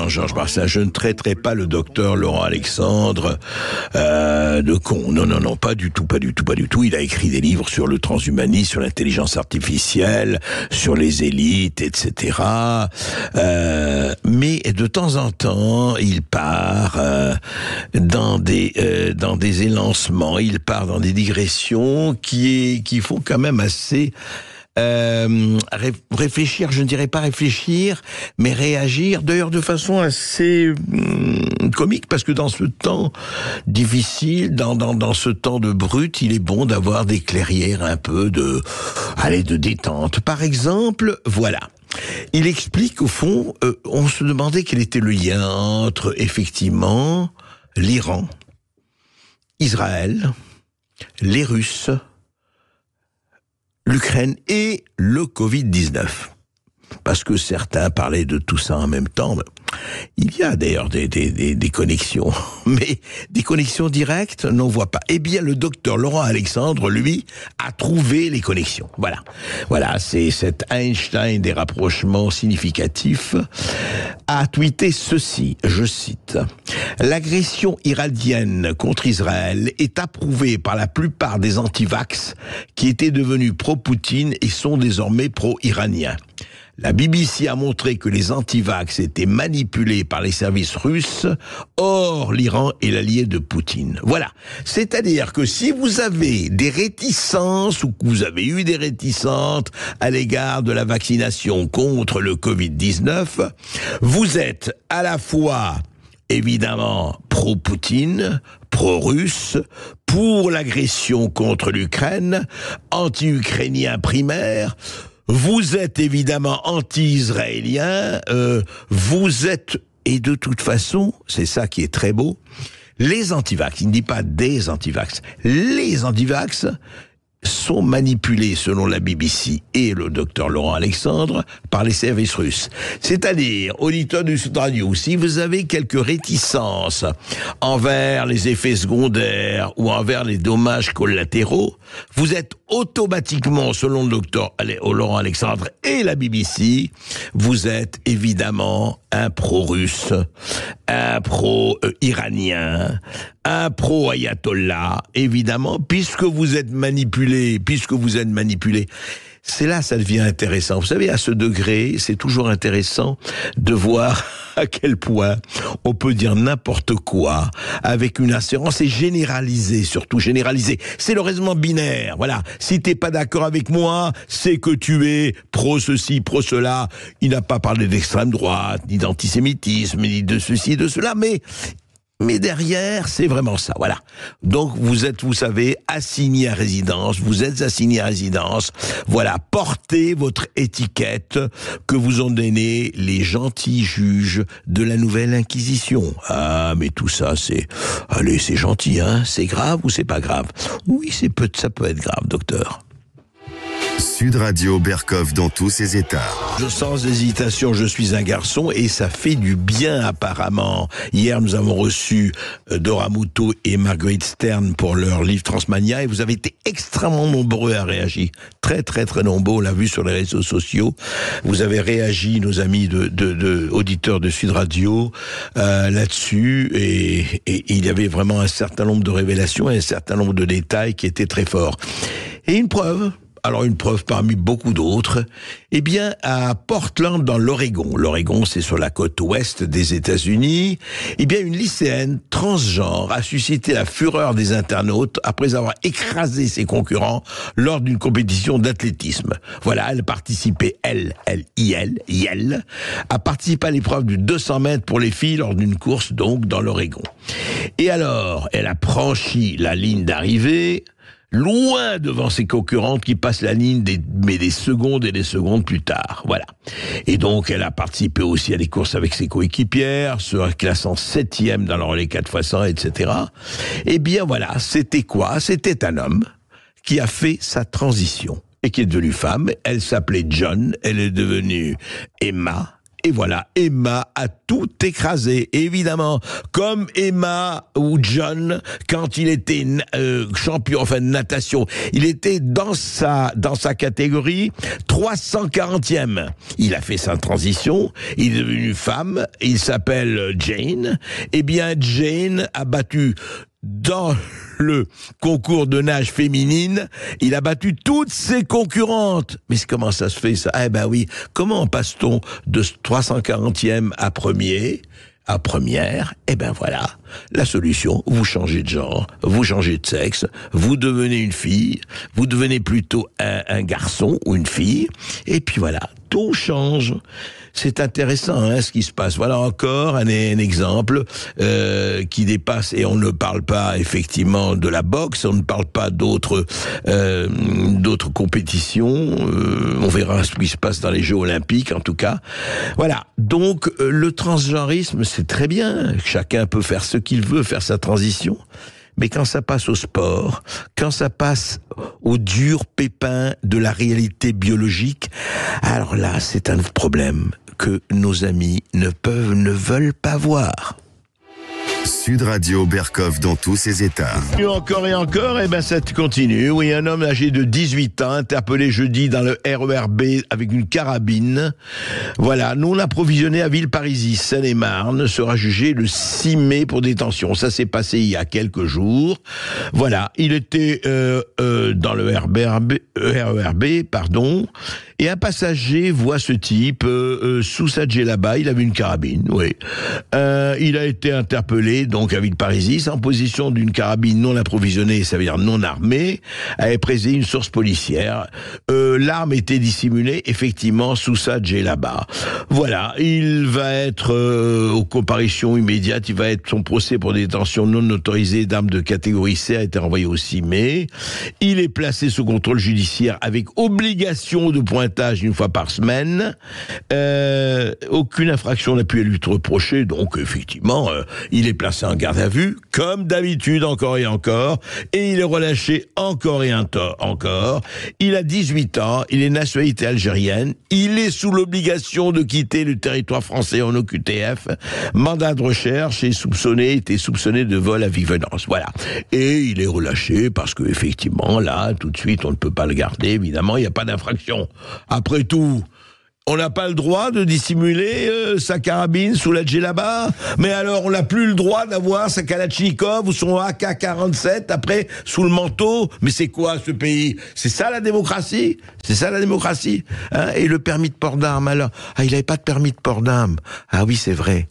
Georges Martin, je ne traiterai pas le docteur Laurent Alexandre de con. Non, pas du tout. Il a écrit des livres sur le transhumanisme, sur l'intelligence artificielle, sur les élites, etc. Mais de temps en temps, il part dans des élancements, il part dans des digressions qui font quand même assez réfléchir, je ne dirais pas réfléchir, mais réagir, d'ailleurs de façon assez comique, parce que dans ce temps difficile, dans ce temps de brut, il est bon d'avoir des clairières un peu de détente. Par exemple, voilà. Il explique, au fond, on se demandait quel était le lien entre, effectivement, l'Iran, Israël, les Russes, l'Ukraine et le Covid-19. Parce que certains parlaient de tout ça en même temps. Il y a d'ailleurs des connexions, mais des connexions directes, n'en voit pas. Eh bien, le docteur Laurent Alexandre, lui, a trouvé les connexions. Voilà, c'est cet Einstein des rapprochements significatifs, a tweeté ceci, je cite: « L'agression iranienne contre Israël est approuvée par la plupart des antivax qui étaient devenus pro-Poutine et sont désormais pro-iraniens. La BBC a montré que les antivax étaient manipulés par les services russes. Or, l'Iran est l'allié de Poutine. » Voilà. C'est-à-dire que si vous avez des réticences, ou que vous avez eu des réticences à l'égard de la vaccination contre le Covid-19, vous êtes à la fois, évidemment, pro-Poutine, pro-russe, pour l'agression contre l'Ukraine, anti-ukrainien primaire. Vous êtes évidemment anti-israélien, vous êtes, et de toute façon, c'est ça qui est très beau, les antivax, il ne dit pas des antivax, les antivax sont manipulés, selon la BBC et le docteur Laurent Alexandre, par les services russes. C'est-à-dire, auditeurs du Sud Radio, si vous avez quelques réticences envers les effets secondaires ou envers les dommages collatéraux, vous êtes automatiquement, selon le docteur Laurent Alexandre et la BBC, vous êtes évidemment un pro-russe, un pro-iranien, un pro-ayatollah, évidemment, puisque vous êtes manipulé. c'est là ça devient intéressant. Vous savez, à ce degré, c'est toujours intéressant de voir à quel point on peut dire n'importe quoi avec une assurance et généraliser, surtout généraliser. C'est le raisonnement binaire. Voilà. Si t'es pas d'accord avec moi, c'est que tu es pro ceci, pro cela. Il n'a pas parlé d'extrême droite, ni d'antisémitisme, ni de ceci, de cela, mais derrière, c'est vraiment ça, voilà. Donc, vous êtes, vous savez, assigné à résidence, vous êtes assigné à résidence, voilà, portez votre étiquette que vous ont donnée les gentils juges de la Nouvelle Inquisition. Ah, mais tout ça, c'est gentil, hein, c'est grave ou c'est pas grave? Oui, ça peut être grave, docteur. Sud Radio Berkov dans tous ses états. Je sens hésitation, je suis un garçon et ça fait du bien apparemment. Hier, nous avons reçu Dora Muto et Marguerite Stern pour leur livre Transmania et vous avez été extrêmement nombreux à réagir. Très, très, très nombreux, on l'a vu sur les réseaux sociaux. Vous avez réagi, nos amis auditeurs de Sud Radio, là-dessus et il y avait vraiment un certain nombre de révélations et un certain nombre de détails qui étaient très forts. Et une preuve parmi beaucoup d'autres, eh bien, à Portland, dans l'Oregon. L'Oregon, c'est sur la côte ouest des États-Unis. Eh bien, une lycéenne transgenre a suscité la fureur des internautes après avoir écrasé ses concurrents lors d'une compétition d'athlétisme. Voilà, elle participait, elle a participé à l'épreuve du 200 mètres pour les filles lors d'une course, donc, dans l'Oregon. Et alors, elle a franchi la ligne d'arrivée, loin devant ses concurrentes qui passent la ligne mais des secondes et des secondes plus tard. Voilà. Et donc, elle a participé aussi à des courses avec ses coéquipières, se classant 7e dans le relais 4x100, etc. Eh bien, voilà. C'était quoi? C'était un homme qui a fait sa transition et qui est devenu femme. Elle s'appelait John. Elle est devenue Emma. Et voilà, Emma a tout écrasé. Évidemment, comme Emma ou John, quand il était champion, enfin de natation, il était dans sa catégorie 340e. Il a fait sa transition, il est devenu femme, il s'appelle Jane. Eh bien, Jane a battu dans le concours de nage féminine, il a battu toutes ses concurrentes. Mais comment ça se fait, ça? Eh ben oui, comment passe-t-on de 340e à première? Eh ben voilà, la solution, vous changez de genre, vous changez de sexe, vous devenez une fille, vous devenez plutôt un garçon ou une fille, et puis voilà, tout change. C'est intéressant, hein, ce qui se passe. Voilà encore un exemple qui dépasse, et on ne parle pas effectivement de la boxe, on ne parle pas d'autres compétitions. On verra ce qui se passe dans les Jeux Olympiques, en tout cas. Voilà. Donc le transgenrisme, c'est très bien. Chacun peut faire ce qu'il veut, faire sa transition. Mais quand ça passe au sport, quand ça passe au dur pépin de la réalité biologique, alors là, c'est un problème que nos amis ne veulent pas voir. Sud Radio Berkov dans tous ses états. Encore et encore, et ben ça continue. Oui, un homme âgé de 18 ans, interpellé jeudi dans le RERB avec une carabine. Voilà, non approvisionné à Villeparisis, Seine-et-Marne, sera jugé le 6 mai pour détention. Ça s'est passé il y a quelques jours. Voilà, il était dans le RERB, et un passager voit ce type sous sa djellaba, il avait une carabine, oui. Il a été interpellé donc à Villeparisis en possession d'une carabine non approvisionnée, ça veut dire non armée, avait précisé une source policière. L'arme était dissimulée effectivement sous sa djellaba. Voilà, il va être aux comparutions immédiates, il va être son procès pour détention non autorisée d'armes de catégorie C a été renvoyé au 6 mai. Il est placé sous contrôle judiciaire avec obligation de pointage une fois par semaine. Aucune infraction n'a pu lui être reprochée, donc effectivement, il est placé en garde à vue, comme d'habitude, encore et encore, et il est relâché encore et encore. Il a 18 ans, il est nationalité algérienne, il est sous l'obligation de quitter le territoire français en OQTF, mandat de recherche, était soupçonné de vol à vue-venance. Voilà. Et il est relâché parce que, effectivement, là, tout de suite, on ne peut pas le garder, évidemment, il n'y a pas d'infraction. Après tout, On n'a pas le droit de dissimuler sa carabine sous la djellaba, mais alors on n'a plus le droit d'avoir sa Kalachnikov ou son AK-47 après sous le manteau. Mais c'est quoi ce pays? C'est ça la démocratie? C'est ça la démocratie, hein? Et le permis de port d'armes alors? Ah, il n'avait pas de permis de port d'armes. Ah oui, c'est vrai.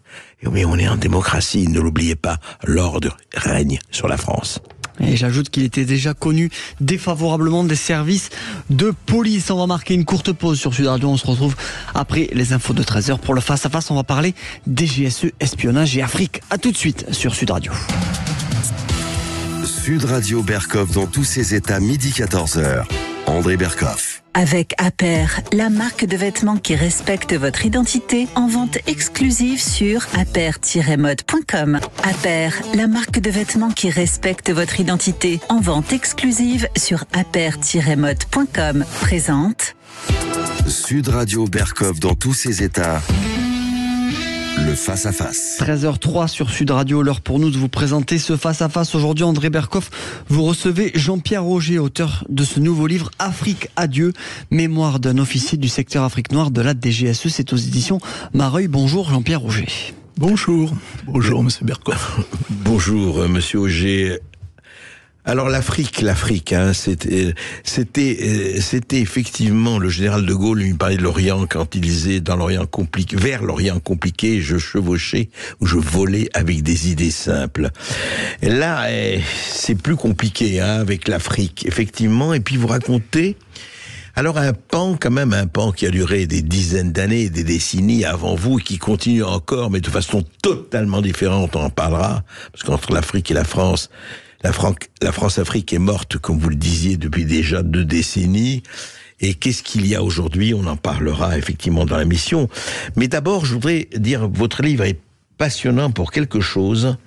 Mais on est en démocratie, ne l'oubliez pas. L'ordre règne sur la France. Et j'ajoute qu'il était déjà connu défavorablement des services de police. On va marquer une courte pause sur Sud Radio. On se retrouve après les infos de 13h pour le face-à-face. On va parler DGSE, espionnage et Afrique. À tout de suite sur Sud Radio. Sud Radio Berkov dans tous ses états, midi 14h. André Berkov. Avec Aper, la marque de vêtements qui respecte votre identité, en vente exclusive sur aper-mode.com. Aper, la marque de vêtements qui respecte votre identité, en vente exclusive sur aper-mode.com. Présente Sud Radio Berkov dans tous ses états. Le face-à-face. 13h03 sur Sud Radio, l'heure pour nous de vous présenter ce face-à-face. Aujourd'hui, André Berkov, vous recevez Jean-Pierre Roger, auteur de ce nouveau livre Afrique Adieu, mémoire d'un officier du secteur Afrique noire de la DGSE. C'est aux éditions Mareuil. Bonjour Jean-Pierre Roger. Bonjour. Bonjour monsieur Berkov. Bonjour monsieur Auger. Alors l'Afrique, hein, c'était effectivement le général de Gaulle lui parlait de l'Orient quand il disait dans l'Orient compliqué, vers l'Orient compliqué, je chevauchais ou je volais avec des idées simples. Et là, c'est plus compliqué hein, avec l'Afrique, effectivement. Et puis vous racontez. Alors un pan qui a duré des dizaines d'années, des décennies avant vous, et qui continue encore, mais de façon totalement différente, on en parlera, parce qu'entre l'Afrique et la France, la France-Afrique est morte, comme vous le disiez, depuis déjà 2 décennies. Et qu'est-ce qu'il y a aujourd'hui? On en parlera effectivement dans la mission. Mais d'abord, je voudrais dire, votre livre est passionnant pour quelque chose.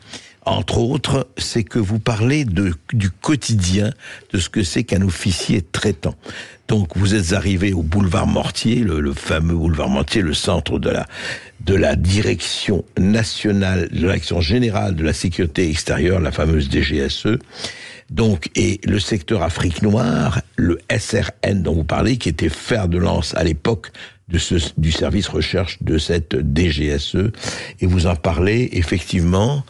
Entre autres, c'est que vous parlez du quotidien, de ce que c'est qu'un officier traitant. Donc, vous êtes arrivé au boulevard Mortier, le fameux boulevard Mortier, le centre de la direction nationale, de l'action générale de la sécurité extérieure, la fameuse DGSE. Donc, et le secteur Afrique noire, le SRN dont vous parlez, qui était fer de lance à l'époque du service recherche de cette DGSE. Et vous en parlez, effectivement.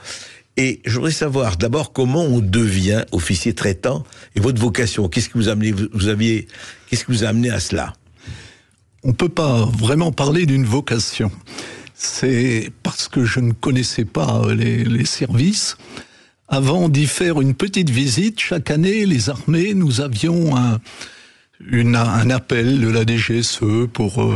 Et je voudrais savoir d'abord comment on devient officier traitant et votre vocation. Qu'est-ce qui vous a amené, qu'est-ce qui vous a amené à cela? On peut pas vraiment parler d'une vocation. C'est parce que je ne connaissais pas les services. Avant d'y faire une petite visite, chaque année, les armées, nous avions un appel de la DGSE pour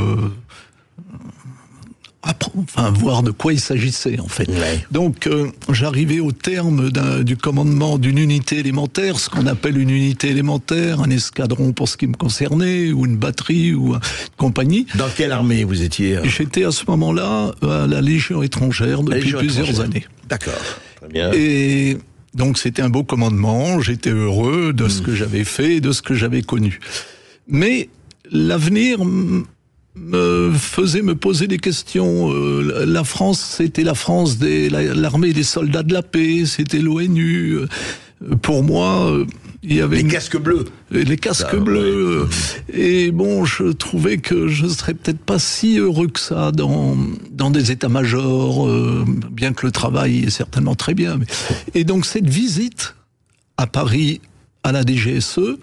voir de quoi il s'agissait, en fait. Ouais. Donc, j'arrivais au terme du commandement d'une unité élémentaire, ce qu'on appelle une unité élémentaire, un escadron pour ce qui me concernait, ou une batterie, ou une compagnie. Dans quelle armée vous étiez? J'étais à ce moment-là à la Légion étrangère depuis plusieurs années. D'accord, très bien. Et donc, c'était un beau commandement, j'étais heureux de ce que j'avais fait et de ce que j'avais connu. Mais l'avenir me faisait me poser des questions. La France, c'était la France l'armée des soldats de la paix, c'était l'ONU. Pour moi, il y avait... Les casques bleus. Les casques bleus. Ouais. Et bon, je trouvais que je serais peut-être pas si heureux que ça dans des états-majors, bien que le travail est certainement très bien. Et donc cette visite à Paris, à la DGSE,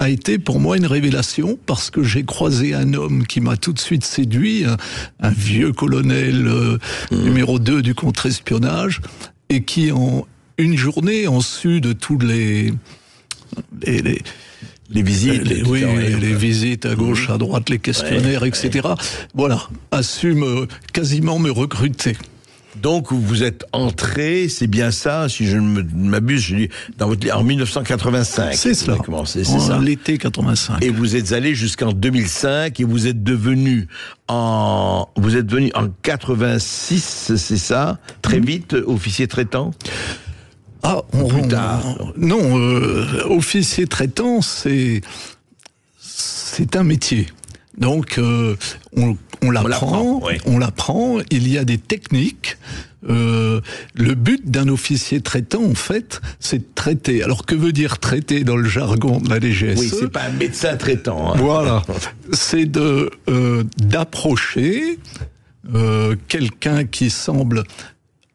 a été pour moi une révélation parce que j'ai croisé un homme qui m'a tout de suite séduit, un vieux colonel numéro 2 du contre-espionnage, et qui en une journée, en su de tous les visites, les visites à gauche, à droite, les questionnaires, etc. Voilà, a su quasiment me recruter. Donc vous êtes entré, c'est bien ça, si je ne m'abuse, je dis dans votre en 1985. C'est cela. C'est ça. L'été 85. Et vous êtes allé jusqu'en 2005 et vous êtes venu en 86, c'est ça, très vite officier traitant. Ah, plus tard. Non, officier traitant, c'est un métier. Donc on l'apprend, on l'apprend. Il y a des techniques. Le but d'un officier traitant, en fait, c'est de traiter. Alors que veut dire traiter dans le jargon de la DGSE? Oui, c'est pas un médecin traitant. Hein. Voilà, c'est d'approcher quelqu'un qui semble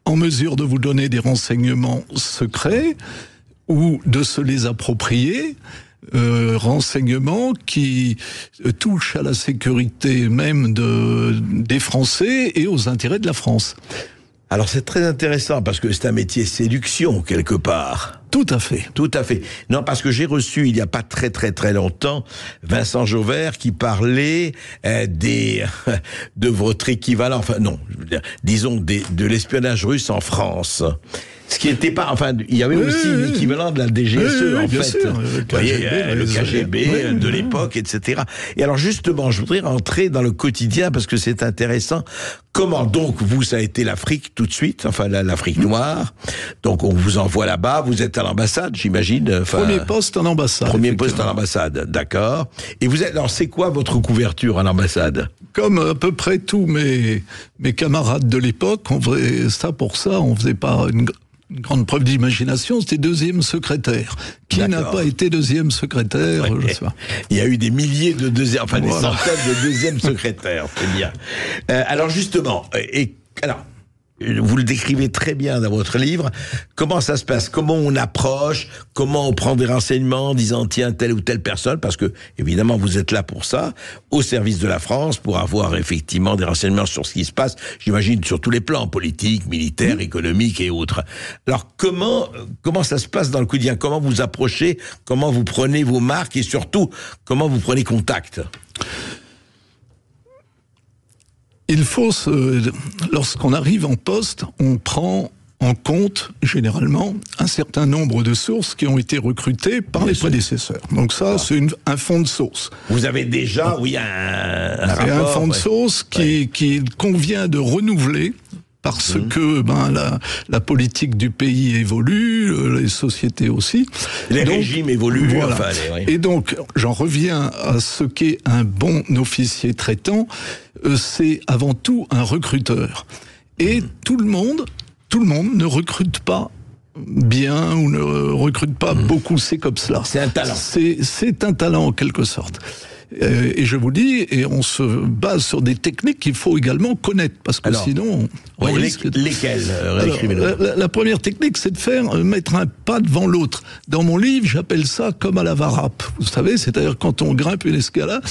en mesure de vous donner des renseignements secrets ou de se les approprier. Renseignements qui touchent à la sécurité même des Français et aux intérêts de la France. Alors c'est très intéressant parce que c'est un métier séduction quelque part. Tout à fait. Tout à fait. Non, parce que j'ai reçu il n'y a pas très longtemps Vincent Jauvert qui parlait de votre équivalent, enfin non, je veux dire, disons de l'espionnage russe en France. Ce qui n'était pas, enfin, il y avait aussi l'équivalent de la DGSE, en fait. Sûr, le KGB de l'époque, etc. Et alors, justement, je voudrais rentrer dans le quotidien parce que c'est intéressant. Comment, donc, vous, ça a été l'Afrique tout de suite, enfin, l'Afrique noire. Donc, on vous envoie là-bas, vous êtes à l'ambassade, j'imagine. Enfin, premier poste en ambassade. Premier poste en ambassade, d'accord. Et vous êtes, alors, c'est quoi votre couverture en ambassade? Comme à peu près tous mes camarades de l'époque, on faisait ça pour ça, on faisait pas une grande preuve d'imagination, c'était deuxième secrétaire. Qui n'a pas été deuxième secrétaire, je sais pas. Il y a eu des milliers de deuxièmes, enfin des centaines de deuxièmes secrétaires, c'est bien. Alors justement, vous le décrivez très bien dans votre livre. Comment ça se passe? Comment on approche? Comment on prend des renseignements en disant tiens, telle ou telle personne? Parce que, évidemment, vous êtes là pour ça, au service de la France, pour avoir effectivement des renseignements sur ce qui se passe, j'imagine, sur tous les plans, politiques, militaires, économiques et autres. Alors, comment ça se passe dans le quotidien? Comment vous approchez? Comment vous prenez vos marques? Et surtout, comment vous prenez contact? Il faut, lorsqu'on arrive en poste, on prend en compte, généralement, un certain nombre de sources qui ont été recrutées par les prédécesseurs. Donc ça, c'est un fonds de sources. Vous avez déjà, un rapport, un fonds de sources qui convient de renouveler, parce que la politique du pays évolue, les sociétés aussi. Les régimes évoluent. Voilà. Et donc, j'en reviens à ce qu'est un bon officier traitant, c'est avant tout un recruteur. Et tout le monde ne recrute pas bien ou ne recrute pas beaucoup, c'est comme cela. C'est un talent. C'est un talent en quelque sorte. Et je vous dis, et on se base sur des techniques qu'il faut également connaître, parce que sinon... Lesquelles la première technique, c'est de mettre un pas devant l'autre. Dans mon livre, j'appelle ça comme à la Varap. Vous savez, c'est-à-dire quand on grimpe une escalade,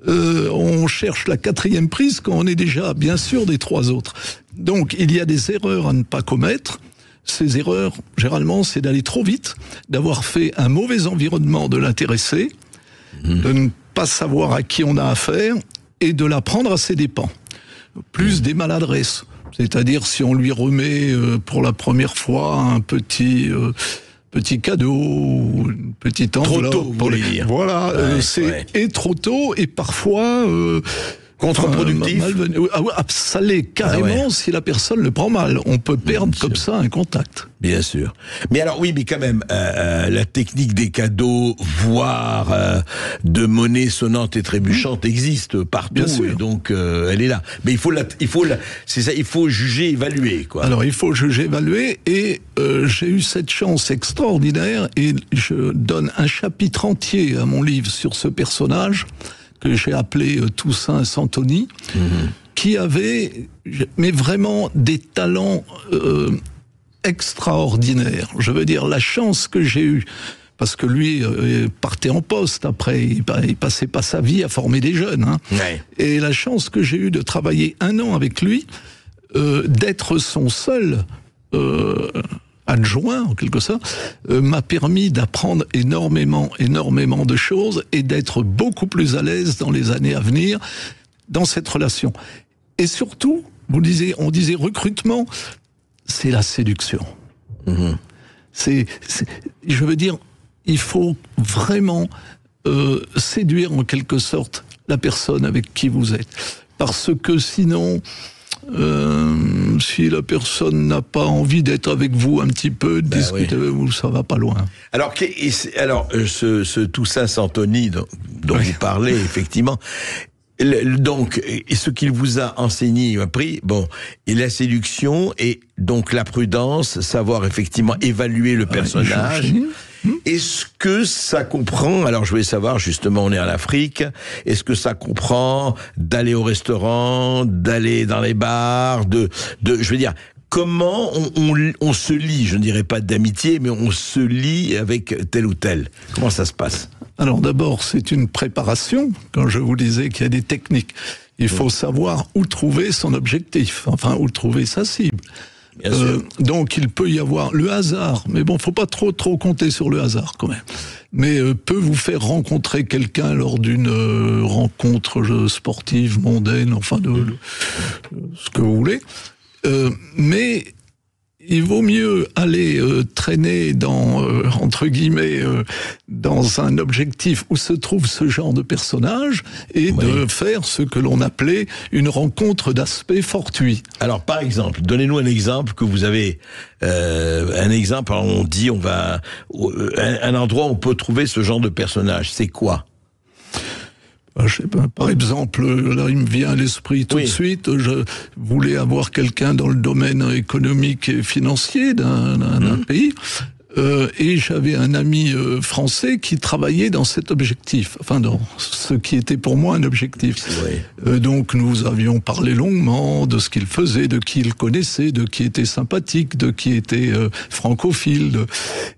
on cherche la 4e prise quand on est déjà bien sûr des 3 autres. Donc, il y a des erreurs à ne pas commettre. Ces erreurs, généralement, c'est d'aller trop vite, d'avoir fait un mauvais environnement de l'intéressé, de ne pas savoir à qui on a affaire et de la prendre à ses dépens. Plus des maladresses. C'est-à-dire si on lui remet pour la première fois un petit cadeau, une petite enveloppe. Trop tôt, pour les dire. Voilà, et trop tôt et parfois... contre-productif. Ça l'est carrément si la personne le prend mal. On peut perdre comme ça un contact. Bien sûr. Mais alors oui, mais quand même, la technique des cadeaux, voire de monnaie sonnante et trébuchante existe partout. Et donc elle est là. Mais c'est ça, il faut juger, évaluer, quoi. Alors il faut juger, évaluer, et j'ai eu cette chance extraordinaire, et je donne un chapitre entier à mon livre sur ce personnage que j'ai appelé Toussaint Santoni, qui avait vraiment des talents extraordinaires. Je veux dire, la chance que j'ai eue, parce que lui partait en poste après, il passait pas sa vie à former des jeunes. Et la chance que j'ai eue de travailler 1 an avec lui, d'être son seul... adjoint, en quelque sorte, m'a permis d'apprendre énormément de choses et d'être beaucoup plus à l'aise dans les années à venir dans cette relation. Et surtout, on disait recrutement, c'est la séduction. Je veux dire, il faut vraiment séduire en quelque sorte la personne avec qui vous êtes. Parce que sinon... si la personne n'a pas envie d'être avec vous un petit peu, de discuter avec vous, ça va pas loin. Alors, ce Toussaint Santoni dont vous parlez, effectivement, Donc, et ce qu'il vous a enseigné, appris, bon, et la séduction et donc la prudence, savoir effectivement évaluer le personnage. Est-ce que ça comprend, alors je voulais savoir, justement, on est en Afrique, est-ce que ça comprend d'aller au restaurant, d'aller dans les bars, je veux dire, comment on se lie, je ne dirais pas d'amitié, mais on se lie avec tel ou tel. Comment ça se passe? Alors d'abord, c'est une préparation, quand je vous disais qu'il y a des techniques. Il faut savoir où trouver son objectif, enfin où trouver sa cible. Donc il peut y avoir le hasard, mais bon, faut pas trop ce sur le hasard quand même. Mais peut vous faire rencontrer quelqu'un lors d'une rencontre sportive, mondaine, enfin ce que vous voulez. Mais il vaut mieux aller traîner dans, entre guillemets, dans un objectif où se trouve ce genre de personnage et de faire ce que l'on appelait une rencontre d'aspect fortuit. Alors, par exemple, donnez-nous un exemple que vous avez, un exemple, on dit, on va, un endroit où on peut trouver ce genre de personnage, c'est quoi? Je sais pas, par exemple, là il me vient à l'esprit tout de suite, je voulais avoir quelqu'un dans le domaine économique et financier d'un pays, et j'avais un ami français qui travaillait dans cet objectif, enfin dans ce qui était pour moi un objectif. Donc nous avions parlé longuement de ce qu'il faisait, de qui il connaissait, de qui était sympathique, de qui était francophile.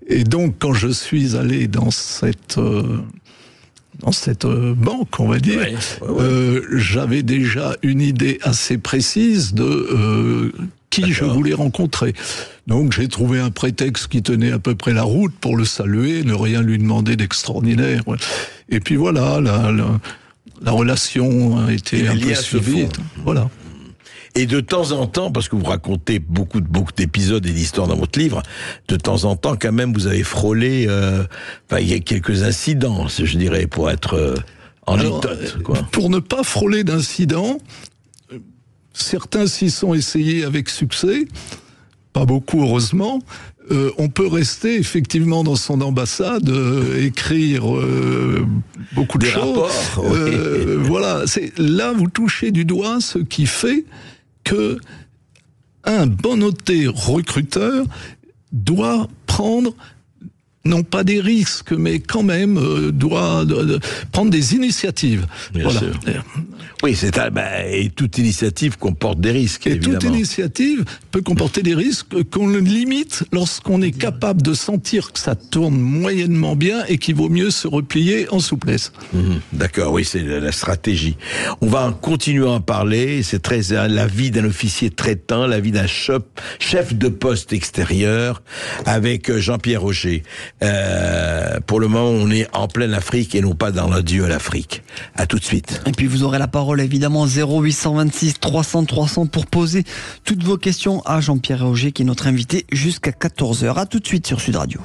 Et donc quand je suis allé dans cette banque, on va dire, j'avais déjà une idée assez précise de qui je voulais rencontrer. Donc j'ai trouvé un prétexte qui tenait à peu près la route pour le saluer, ne rien lui demander d'extraordinaire. Et puis voilà, la relation a été un peu suivie. Voilà. Et de temps en temps, parce que vous racontez beaucoup d'épisodes et d'histoires dans votre livre, de temps en temps, quand même, vous avez frôlé, il y a quelques incidents, je dirais, pour être en litote, quoi. Pour ne pas frôler d'incidents, certains s'y sont essayés avec succès, pas beaucoup, heureusement. On peut rester effectivement dans son ambassade, écrire beaucoup de choses. Rapports, voilà, là vous touchez du doigt ce qui fait que un bon noté recruteur doit prendre, non pas des risques, mais quand même doit prendre des initiatives. Bien sûr. Oui, et toute initiative comporte des risques, évidemment. Toute initiative peut comporter des risques qu'on limite lorsqu'on est capable de sentir que ça tourne moyennement bien et qu'il vaut mieux se replier en souplesse. D'accord, oui, c'est la stratégie. On va continuer à en parler. C'est la vie d'un officier traitant, la vie d'un chef de poste extérieur avec Jean-Pierre Roger. Pour le moment, on est en pleine Afrique et non pas dans l'adieu à l'Afrique. À tout de suite. Et puis vous aurez la parole évidemment 0826 300 300 pour poser toutes vos questions à Jean-Pierre Roger qui est notre invité jusqu'à 14h. À tout de suite sur Sud Radio.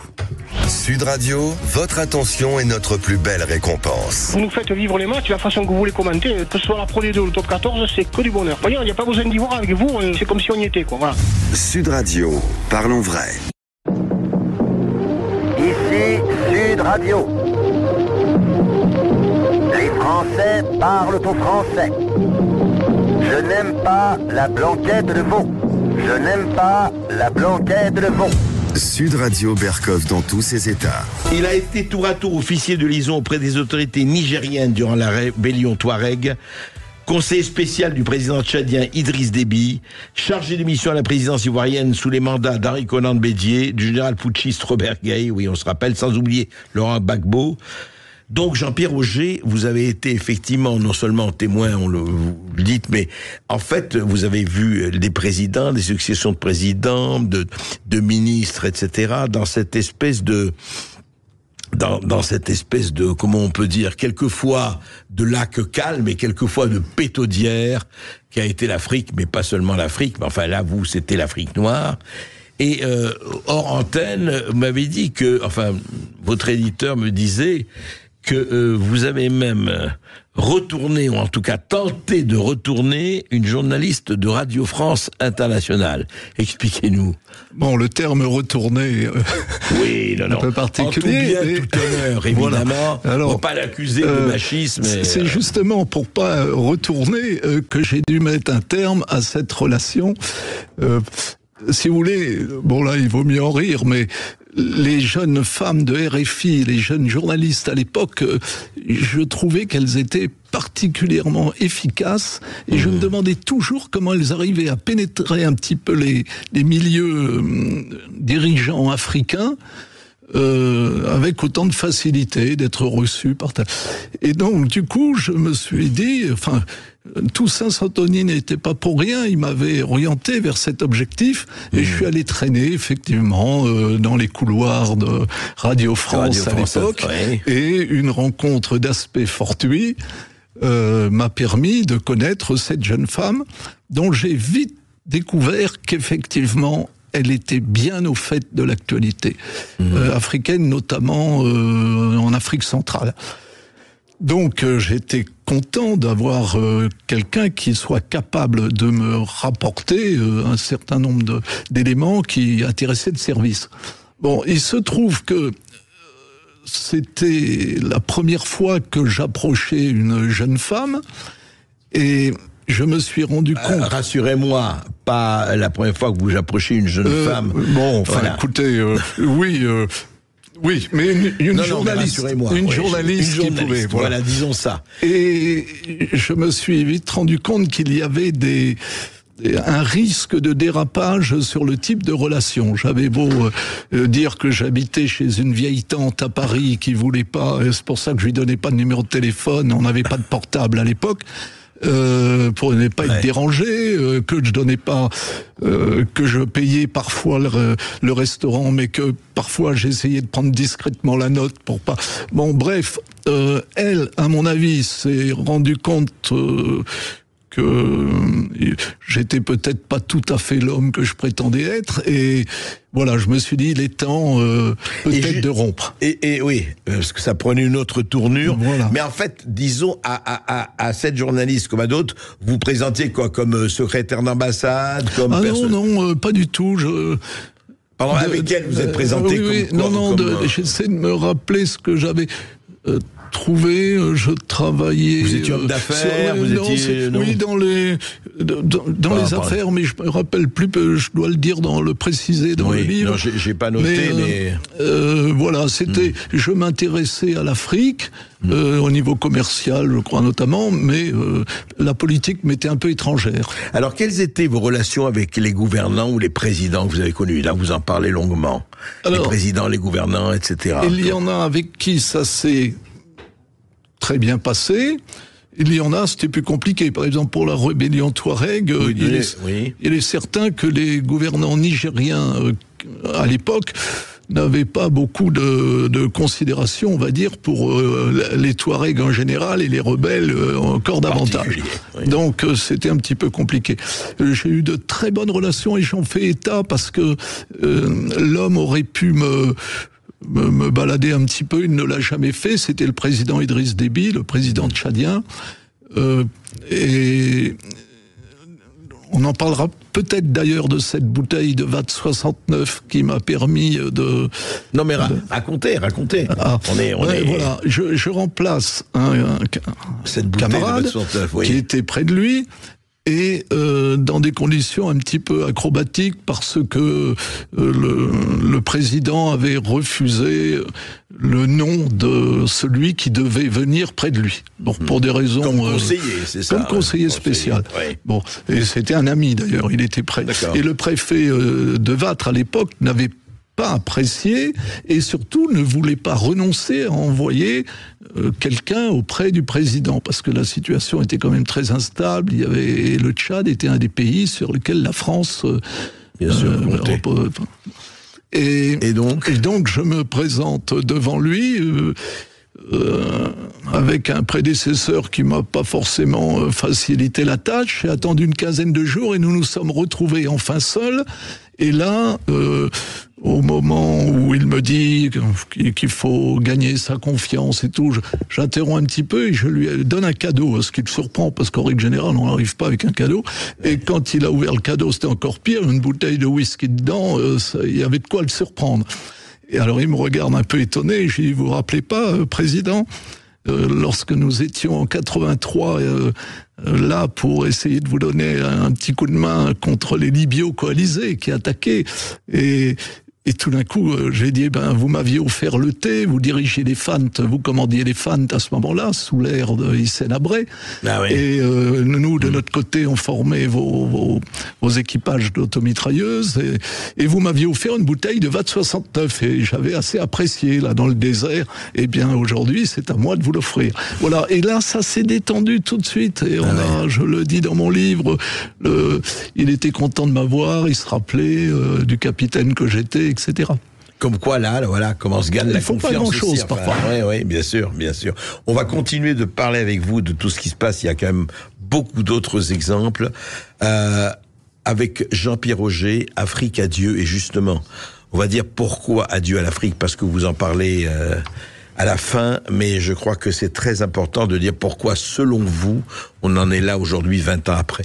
Sud Radio, votre attention est notre plus belle récompense. Vous nous faites vivre les matchs de la façon que vous les commentez, que ce soit la Pro D2 ou le Top 14, c'est que du bonheur. Vous voyez, il n'y a pas besoin d'y voir avec vous, c'est comme si on y était, quoi. Voilà. Sud Radio, parlons vrai. Ici Sud Radio. Les Français parlent au français. Je n'aime pas la blanquette de veau. Je n'aime pas la blanquette de veau. Sud Radio Berkov dans tous ses états. Il a été tour à tour officier de liaison auprès des autorités nigériennes durant la rébellion Touareg, conseiller spécial du président tchadien Idriss Déby, chargé de mission à la présidence ivoirienne sous les mandats d'Henri Konan Bédié, du général putschiste Robert Gaye, oui on se rappelle, sans oublier Laurent Gbagbo. Donc Jean-Pierre Roger, vous avez été effectivement non seulement témoin, vous le dites, mais en fait vous avez vu des présidents, des successions de présidents, de ministres, etc. dans cette espèce de comment on peut dire, quelquefois de lac calme et quelquefois de pétaudière qui a été l'Afrique, mais pas seulement l'Afrique, mais enfin là vous c'était l'Afrique noire. Et hors antenne, vous m'avez dit que, enfin votre éditeur me disait que vous avez même retourné, ou en tout cas tenté de retourner, une journaliste de Radio France Internationale. Expliquez-nous. Bon, le terme retourner, oui, non, un peu particulier. En tout bien, tout honneur, évidemment. Voilà. Alors, pour pas l'accuser de machisme. C'est justement pour pas retourner que j'ai dû mettre un terme à cette relation. Si vous voulez, bon là, il vaut mieux en rire, mais les jeunes femmes de RFI, les jeunes journalistes à l'époque, je trouvais qu'elles étaient particulièrement efficaces et je me demandais toujours comment elles arrivaient à pénétrer un petit peu les milieux dirigeants africains avec autant de facilité d'être reçus par ta... Et donc, du coup, je me suis dit, enfin, Toussaint Santoni n'était pas pour rien, il m'avait orienté vers cet objectif et je suis allé traîner effectivement dans les couloirs de Radio France à l'époque, et une rencontre d'aspect fortuit m'a permis de connaître cette jeune femme dont j'ai vite découvert qu'effectivement elle était bien au fait de l'actualité africaine, notamment en Afrique centrale. Donc j'étais content d'avoir quelqu'un qui soit capable de me rapporter un certain nombre d'éléments qui intéressaient le service. Bon, il se trouve que c'était la première fois que j'approchais une jeune femme et je me suis rendu compte... rassurez-moi, pas la première fois que vous approchez une jeune femme. Bon, enfin, voilà. Écoutez, oui... Oui, mais une journaliste, une journaliste qui pouvait, voilà, disons ça. Et je me suis vite rendu compte qu'il y avait un risque de dérapage sur le type de relation. J'avais beau dire que j'habitais chez une vieille tante à Paris qui voulait pas, c'est pour ça que je lui donnais pas de numéro de téléphone, on n'avait pas de portable à l'époque. Pour ne pas être dérangé, que je donnais pas, que je payais parfois le restaurant, mais que parfois j'essayais de prendre discrètement la note pour pas... Bon, bref, elle, à mon avis, s'est rendue compte que j'étais peut-être pas tout à fait l'homme que je prétendais être, et voilà, je me suis dit, il est temps peut-être de rompre. Et oui, parce que ça prenait une autre tournure. Voilà. Mais en fait, disons, à cette journaliste comme à d'autres, vous présentiez quoi, comme secrétaire d'ambassade, comme non, pas du tout. Pardon, avec elle, vous êtes présenté j'essaie de me rappeler ce que j'avais... trouvé, je travaillais... Vous étiez homme d'affaires, oui, dans les affaires, mais je me rappelle plus, je dois le dire, le préciser dans le livre. Non, j'ai pas noté, mais... voilà, c'était... Je m'intéressais à l'Afrique, au niveau commercial, je crois notamment, mais la politique m'était un peu étrangère. Alors, quelles étaient vos relations avec les gouvernants ou les présidents que vous avez connus? Là, vous en parlez longuement. Alors, les présidents, les gouvernants, etc. Il y en a avec qui ça s'est très bien passé. Il y en a, c'était plus compliqué. Par exemple, pour la rébellion Touareg, il est certain que les gouvernants nigériens à l'époque n'avaient pas beaucoup de considération, on va dire, pour les Touaregs en général et les rebelles encore davantage. Donc c'était un petit peu compliqué. J'ai eu de très bonnes relations et j'en fais état parce que l'homme aurait pu me balader un petit peu, il ne l'a jamais fait, c'était le président Idriss Déby, le président tchadien, et on en parlera peut-être d'ailleurs de cette bouteille de VAT 69 qui m'a permis de... Non mais racontez. Voilà, je remplace cette camarade de VAT 69, qui était près de lui, et dans des conditions un petit peu acrobatiques parce que le président avait refusé le nom de celui qui devait venir près de lui. Bon, pour des raisons... Comme conseiller, c'est ça. Comme conseiller spécial. Oui. Bon, et c'était un ami d'ailleurs, il était prêt. Et le préfet de Vatry à l'époque n'avait pas apprécié et surtout ne voulait pas renoncer à envoyer quelqu'un auprès du président parce que la situation était quand même très instable. Le Tchad était un des pays sur lesquels la France bien sûr et donc je me présente devant lui avec un prédécesseur qui m'a pas forcément facilité la tâche. J'ai attendu une quinzaine de jours et nous nous sommes retrouvés enfin seuls. Et là, au moment où il me dit qu'il faut gagner sa confiance et tout, j'interromps un petit peu et je lui donne un cadeau, ce qui le surprend parce qu'en règle générale on n'arrive pas avec un cadeau. Et quand il a ouvert le cadeau, c'était encore pire, une bouteille de whisky dedans, il y avait de quoi le surprendre. Et alors il me regarde un peu étonné, je lui dis, vous vous rappelez pas, Président, lorsque nous étions en 83 là pour essayer de vous donner un petit coup de main contre les Libyaux coalisés qui attaquaient, et tout d'un coup, j'ai dit, vous m'aviez offert le thé, vous dirigiez les Fantes, vous commandiez les Fantes à ce moment-là, sous l'ère de Hissène Habré. Ah oui. Et nous, de notre côté, on formait vos équipages d'automitrailleuses, et vous m'aviez offert une bouteille de VAT 69, et j'avais assez apprécié, là, dans le désert. Et bien, aujourd'hui, c'est à moi de vous l'offrir. Voilà. Et là, ça s'est détendu tout de suite, et je le dis dans mon livre, il était content de m'avoir, il se rappelait du capitaine que j'étais, etc. Comme quoi, là, voilà, comment se gagne la confiance. Il faut pas grand-chose, parfois. Oui, bien sûr, bien sûr. On va continuer de parler avec vous de tout ce qui se passe. Il y a quand même beaucoup d'autres exemples. Avec Jean-Pierre Auger, Afrique, adieu. Et justement, on va dire pourquoi adieu à l'Afrique, parce que vous en parlez à la fin, mais je crois que c'est très important de dire pourquoi, selon vous, on en est là aujourd'hui, 20 ans après.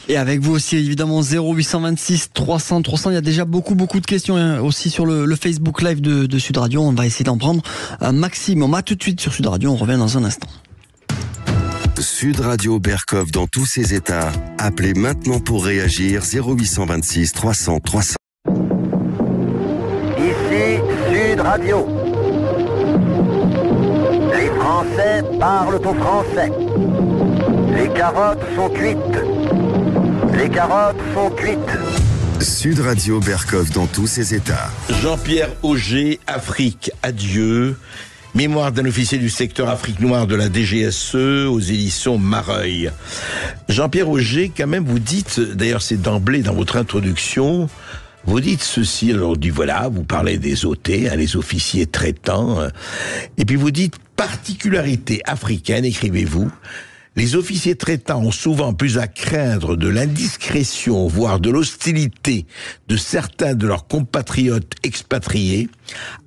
Et avec vous aussi, évidemment, 0826 300 300. Il y a déjà beaucoup de questions aussi sur le Facebook Live de Sud Radio. On va essayer d'en prendre un maximum. À tout de suite sur Sud Radio. On revient dans un instant. Sud Radio Berkov dans tous ses états. Appelez maintenant pour réagir 0826 300 300. Ici Sud Radio. Les Français parlent au français. Les carottes sont cuites. Les carottes sont cuites. Sud Radio Berkov dans tous ses états. Jean-Pierre Auger, Afrique, adieu. Mémoire d'un officier du secteur Afrique noire de la DGSE aux éditions Mareuil. Jean-Pierre Auger, quand même, vous dites, d'ailleurs c'est d'emblée dans votre introduction, vous dites ceci, alors on dit voilà, vous parlez des OT, les officiers traitants, et puis vous dites particularité africaine, écrivez-vous, les officiers traitants ont souvent plus à craindre de l'indiscrétion, voire de l'hostilité de certains de leurs compatriotes expatriés,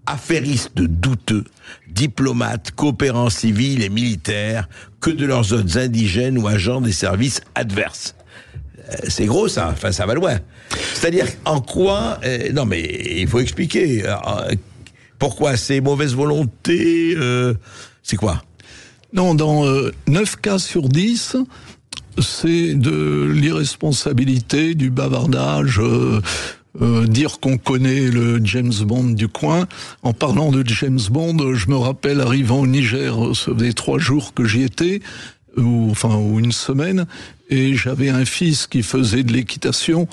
affairistes douteux, diplomates, coopérants civils et militaires, que de leurs hôtes indigènes ou agents des services adverses. C'est gros ça, enfin ça va loin. C'est-à-dire en quoi... non mais il faut expliquer. Pourquoi c'est mauvaise volonté c'est quoi? Non, dans 9 cas sur 10, c'est de l'irresponsabilité, du bavardage, dire qu'on connaît le James Bond du coin. En parlant de James Bond, je me rappelle arrivant au Niger, ça faisait 3 jours que j'y étais, ou une semaine, et j'avais un fils qui faisait de l'équitation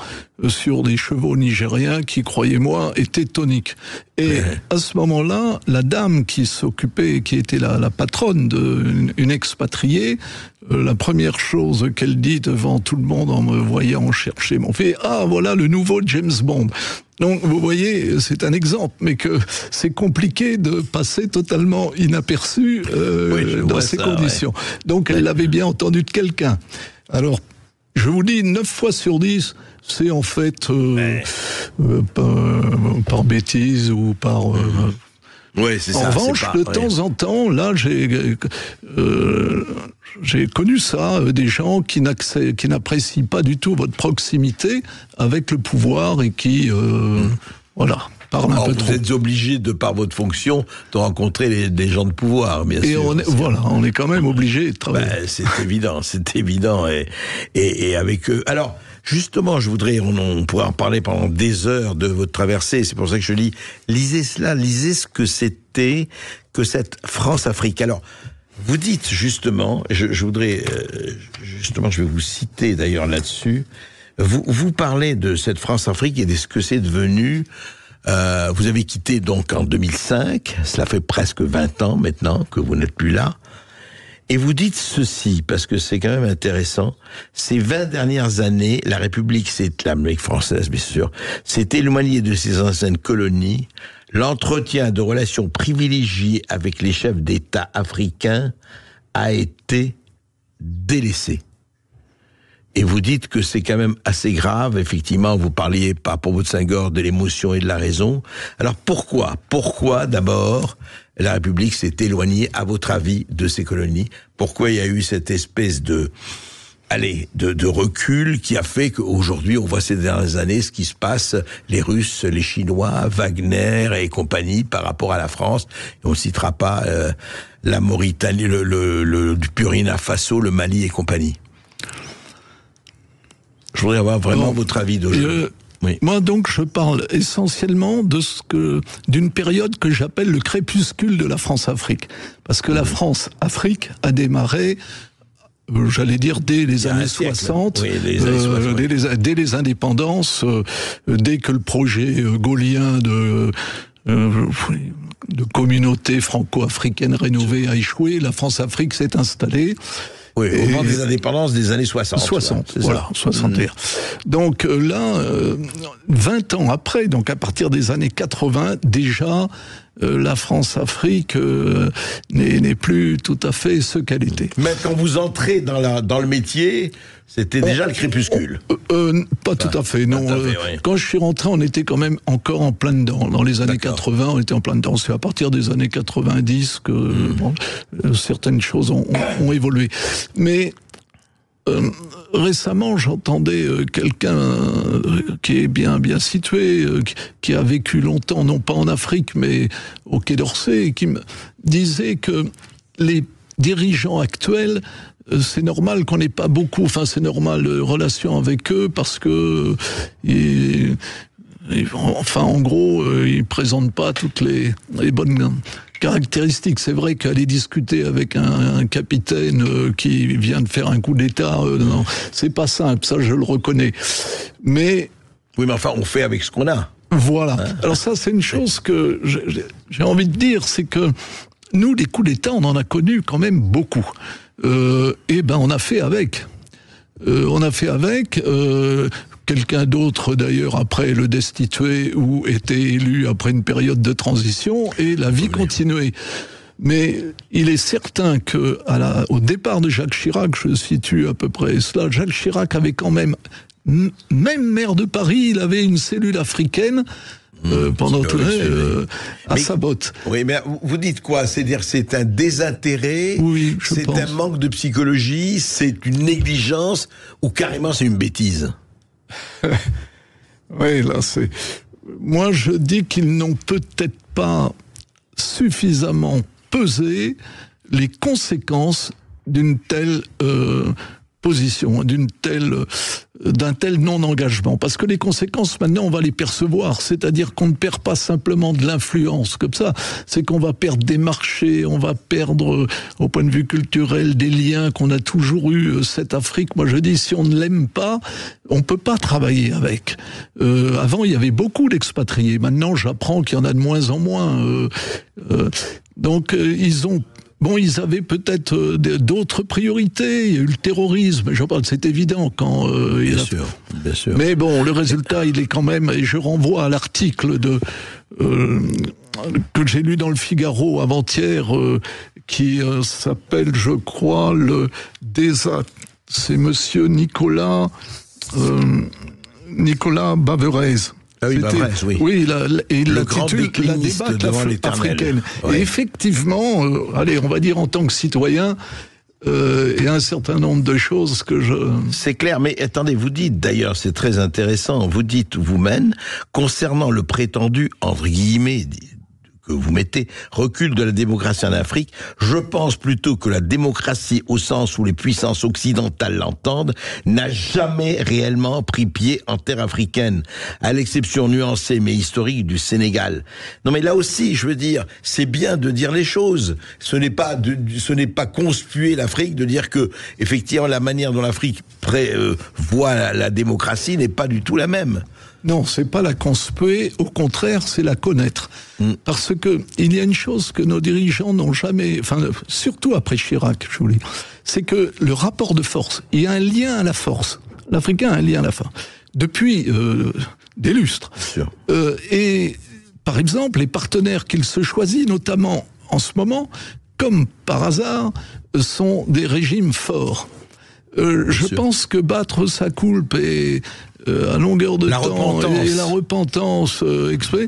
sur des chevaux nigériens qui, croyez-moi, étaient toniques. Et à ce moment-là, la dame qui s'occupait, qui était la patronne d'une expatriée, la première chose qu'elle dit devant tout le monde en me voyant chercher mon fils, ah voilà le nouveau James Bond. Donc vous voyez, c'est un exemple, mais que c'est compliqué de passer totalement inaperçu dans ces conditions. Ouais. Donc elle l'avait bien entendu de quelqu'un. Alors, je vous dis, 9 fois sur 10, c'est en fait par bêtise ou par... Oui, c'est ça. En revanche, de temps en temps, là, j'ai connu ça, des gens qui n'apprécient pas du tout votre proximité avec le pouvoir et qui, voilà, parlent un peu trop. Vous êtes obligé, de par votre fonction, de rencontrer des gens de pouvoir, bien sûr. Et on est quand même obligé de travailler. C'est évident, c'est évident. Et avec eux. Alors, justement, on pourrait en parler pendant des heures de votre traversée. C'est pour ça que je lis. Lisez cela, lisez ce que c'était que cette France-Afrique. Alors, vous dites justement, je voudrais, justement, je vais vous citer d'ailleurs là-dessus. Vous parlez de cette France-Afrique et de ce que c'est devenu. Vous avez quitté donc en 2005. Cela fait presque 20 ans maintenant que vous n'êtes plus là. Et vous dites ceci, parce que c'est quand même intéressant, ces 20 dernières années, la République, l'Amérique française, bien sûr, s'est éloignée de ses anciennes colonies, l'entretien de relations privilégiées avec les chefs d'État africains a été délaissé. Et vous dites que c'est quand même assez grave, effectivement, vous parliez par rapport à votre Senghor de l'émotion et de la raison. Alors pourquoi d'abord la République s'est éloignée, à votre avis, de ces colonies? Pourquoi il y a eu cette espèce de recul qui a fait qu'aujourd'hui, on voit ces dernières années ce qui se passe, les Russes, les Chinois, Wagner et compagnie par rapport à la France. Et on ne citera pas la Mauritanie, le Burkina Faso, le Mali et compagnie. Je voudrais avoir vraiment votre avis d'aujourd'hui. Oui. Moi, donc, je parle essentiellement d'une période que j'appelle le crépuscule de la France-Afrique. Parce que la France-Afrique a démarré, j'allais dire, dès les années 60, oui, dès les indépendances, dès que le projet gaullien de communauté franco-africaine rénovée a échoué, la France-Afrique s'est installée. Oui, au moment des indépendances des années 60. 60, voilà, 61. Donc là, 20 ans après, donc à partir des années 80, déjà, la France-Afrique n'est plus tout à fait ce qu'elle était. Mais quand vous entrez dans le métier, c'était déjà le crépuscule. Pas tout à fait, non. Oui. Quand je suis rentré, on était quand même encore en plein dedans. Dans les années 80, on était en plein dedans. C'est à partir des années 90 que certaines choses ont évolué. Mais récemment, j'entendais quelqu'un qui est bien situé, qui a vécu longtemps, non pas en Afrique, mais au Quai d'Orsay, qui me disait que les dirigeants actuels, c'est normal qu'on n'ait pas beaucoup, c'est normal, de relations avec eux, parce que en gros, ils présentent pas toutes les bonnes caractéristiques. C'est vrai qu'aller discuter avec un capitaine qui vient de faire un coup d'État, non, c'est pas simple, ça je le reconnais. Mais oui, mais enfin, on fait avec ce qu'on a. Voilà. Alors ça, c'est une chose que j'ai envie de dire, c'est que nous, les coups d'État, on en a connu quand même beaucoup. On a fait avec. Quelqu'un d'autre, d'ailleurs, après le destitué ou était élu après une période de transition, et la vie continuait. Mais il est certain que au départ de Jacques Chirac, je situe à peu près cela, Jacques Chirac avait quand même maire de Paris, il avait une cellule africaine pendant tout à sa botte. Oui, mais vous dites quoi? C'est-à-dire c'est un désintérêt, oui, c'est un manque de psychologie, c'est une négligence, ou carrément c'est une bêtise? Oui, là c'est... Moi je dis qu'ils n'ont peut-être pas suffisamment pesé les conséquences d'une telle position, d'un tel non-engagement. Parce que les conséquences, maintenant, on va les percevoir. C'est-à-dire qu'on ne perd pas simplement de l'influence comme ça, c'est qu'on va perdre des marchés, on va perdre, au point de vue culturel, des liens qu'on a toujours eu, cette Afrique. Moi, je dis, si on ne l'aime pas, on peut pas travailler avec. Avant, il y avait beaucoup d'expatriés. Maintenant, j'apprends qu'il y en a de moins en moins. Donc, ils avaient peut-être d'autres priorités. Il y a eu le terrorisme, j'en parle, c'est évident quand... Bien sûr. Mais bon, le résultat, il est quand même... Et je renvoie à l'article que j'ai lu dans le Figaro avant-hier, qui s'appelle, je crois, c'est monsieur Nicolas Baverez. Ah oui, Baverez, oui. Oui, il l'intitule La débâcle africaine. Ouais. Et effectivement, on va dire en tant que citoyen, il y a un certain nombre de choses que C'est clair, mais attendez, vous dites, d'ailleurs, c'est très intéressant, vous dites vous-même, concernant le prétendu, entre guillemets, que vous mettez, recul de la démocratie en Afrique, je pense plutôt que la démocratie, au sens où les puissances occidentales l'entendent, n'a jamais réellement pris pied en terre africaine, à l'exception nuancée mais historique du Sénégal. Non mais là aussi, je veux dire, c'est bien de dire les choses. Ce n'est pas conspuer l'Afrique de dire que, effectivement, la manière dont l'Afrique voit la démocratie n'est pas du tout la même. Non, c'est pas la conspuer, au contraire, c'est la connaître. Parce que il y a une chose que nos dirigeants n'ont jamais, surtout après Chirac, je vous le dis, c'est que le rapport de force, il y a un lien à la force. L'Africain a un lien à la force. Depuis des lustres. Et par exemple, les partenaires qu'il se choisit, notamment en ce moment, comme par hasard, sont des régimes forts. Je pense que battre sa coulpe et à longueur de temps et la repentance exprès.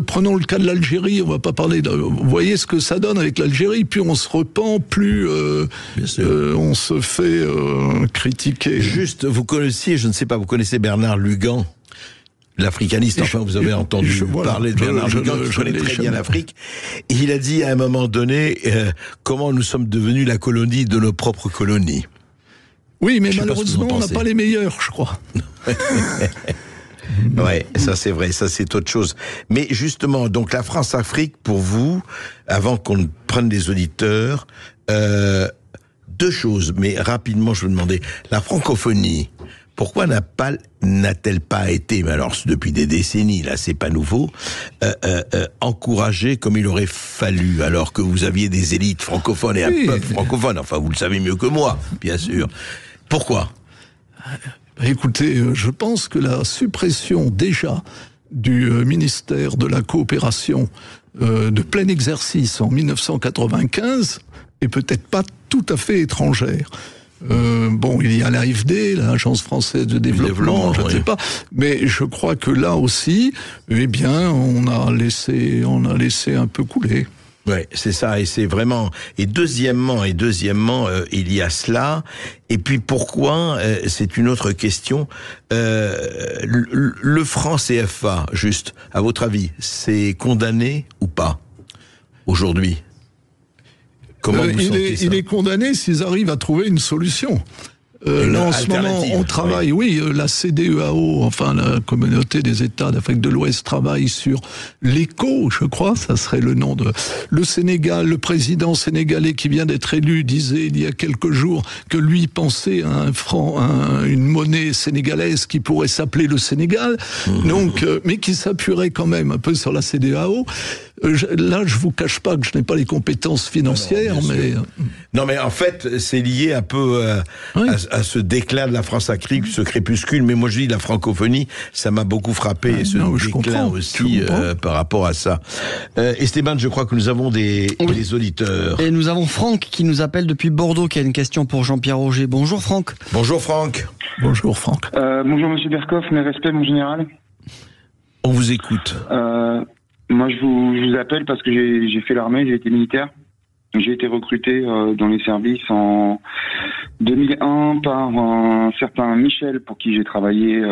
Prenons le cas de l'Algérie, on va pas parler vous voyez ce que ça donne avec l'Algérie, plus on se repent, plus on se fait critiquer. Juste, vous connaissez, je ne sais pas, vous connaissez Bernard Lugan, l'africaniste, enfin vous avez entendu parler de Bernard Lugan, qui connaît très bien l'Afrique. Et il a dit à un moment donné comment nous sommes devenus la colonie de nos propres colonies. Oui, mais malheureusement, on n'a pas les meilleurs, je crois. Ouais, ça c'est vrai, ça c'est autre chose. Mais justement, donc la France-Afrique, pour vous, avant qu'on prenne les auditeurs, deux choses, mais rapidement je vous demandais, la francophonie, pourquoi n'a-t-elle pas été, mais alors depuis des décennies, là c'est pas nouveau, encouragée comme il aurait fallu, alors que vous aviez des élites francophones et un peuple francophone, enfin vous le savez mieux que moi, bien sûr. Pourquoi ? Écoutez, je pense que la suppression déjà du ministère de la coopération de plein exercice en 1995 est peut-être pas tout à fait étrangère. Bon, il y a l'AFD, l'Agence française de développement, je ne sais pas, mais je crois que là aussi, eh bien, on a laissé un peu couler. Ouais, c'est ça, et c'est vraiment. Et deuxièmement, il y a cela. Et puis pourquoi c'est une autre question. Le franc CFA, juste, à votre avis, c'est condamné ou pas aujourd'hui? Comment vous sentez ça ? Il est condamné s'ils arrivent à trouver une solution. Là, en ce moment, on travaille, la CEDEAO, enfin la Communauté des États d'Afrique de l'Ouest, travaille sur l'ECO, je crois, ça serait le nom de... Le Sénégal, le président sénégalais qui vient d'être élu disait il y a quelques jours que lui pensait à un franc, une monnaie sénégalaise qui pourrait s'appeler le Sénégal, donc, mais qui s'appuierait quand même un peu sur la CEDEAO. Là, je vous cache pas que je n'ai pas les compétences financières, mais... Non, mais en fait, c'est lié un peu à ce déclin de la France-Afrique, ce crépuscule. Mais moi, je dis la francophonie, ça m'a beaucoup frappé, et ce déclin aussi par rapport à ça. Esteban, je crois que nous avons des auditeurs. Et nous avons Franck qui nous appelle depuis Bordeaux, qui a une question pour Jean-Pierre Roger. Bonjour Franck. Bonjour Franck. Bonjour Franck. Bonjour Monsieur Berkoff, mes respects, mon général. On vous écoute. Moi, je vous appelle parce que j'ai fait l'armée, j'ai été militaire. J'ai été recruté dans les services en 2001 par un certain Michel, pour qui j'ai travaillé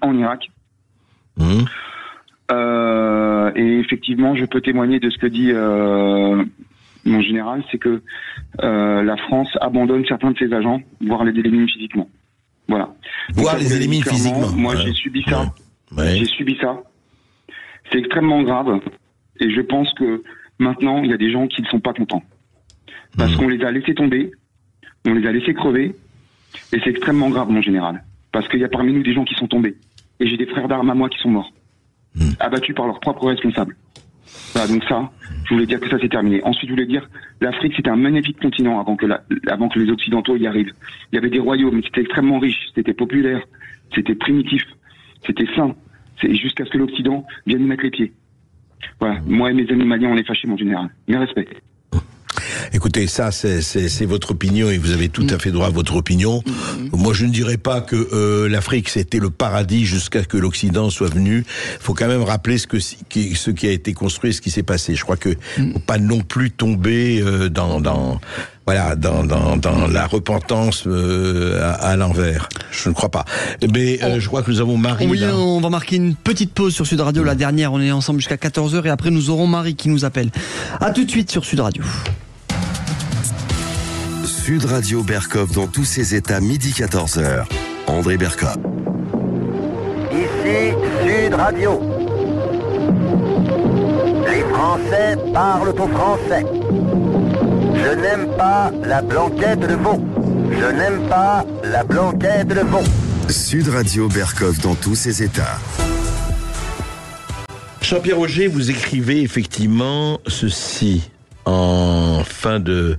en Irak. Et effectivement, je peux témoigner de ce que dit mon général, c'est que la France abandonne certains de ses agents, voire les élimine physiquement. Voilà. Voire les élimine physiquement. Moi, j'ai subi ça. Ouais. J'ai subi ça. C'est extrêmement grave. Et je pense que maintenant, il y a des gens qui ne sont pas contents. Parce qu'on les a laissés tomber, on les a laissés crever, et c'est extrêmement grave, mon général. Parce qu'il y a parmi nous des gens qui sont tombés. Et j'ai des frères d'armes à moi qui sont morts. Abattus par leurs propres responsables. Voilà, donc ça, je voulais dire que ça c'est terminé. Ensuite, je voulais dire, l'Afrique c'était un magnifique continent avant que les Occidentaux y arrivent. Il y avait des royaumes, c'était extrêmement riche, c'était populaire, c'était primitif, c'était sain. C'est jusqu'à ce que l'Occident vienne nous mettre les pieds. Voilà, moi et mes amis maliens, on est fâchés, mon général. Mes respects. Écoutez, ça, c'est votre opinion et vous avez tout à fait droit à votre opinion. Moi, je ne dirais pas que l'Afrique, c'était le paradis jusqu'à ce que l'Occident soit venu. Il faut quand même rappeler ce qui a été construit, ce qui s'est passé. Je crois que faut pas non plus tomber dans la repentance à l'envers. Je ne crois pas. Mais je crois que nous avons Marie. Oui, on va marquer une petite pause sur Sud Radio, la dernière. On est ensemble jusqu'à 14h et après nous aurons Marie qui nous appelle. À tout de suite sur Sud Radio. Sud Radio Berkoff dans tous ses états, midi 14h. André Berkoff. Ici Sud Radio. Les Français parlent au français. Je n'aime pas la blanquette de veau. Je n'aime pas la blanquette de veau. Sud Radio Berkoff dans tous ses états. Jean-Pierre Roger, vous écrivez effectivement ceci en fin de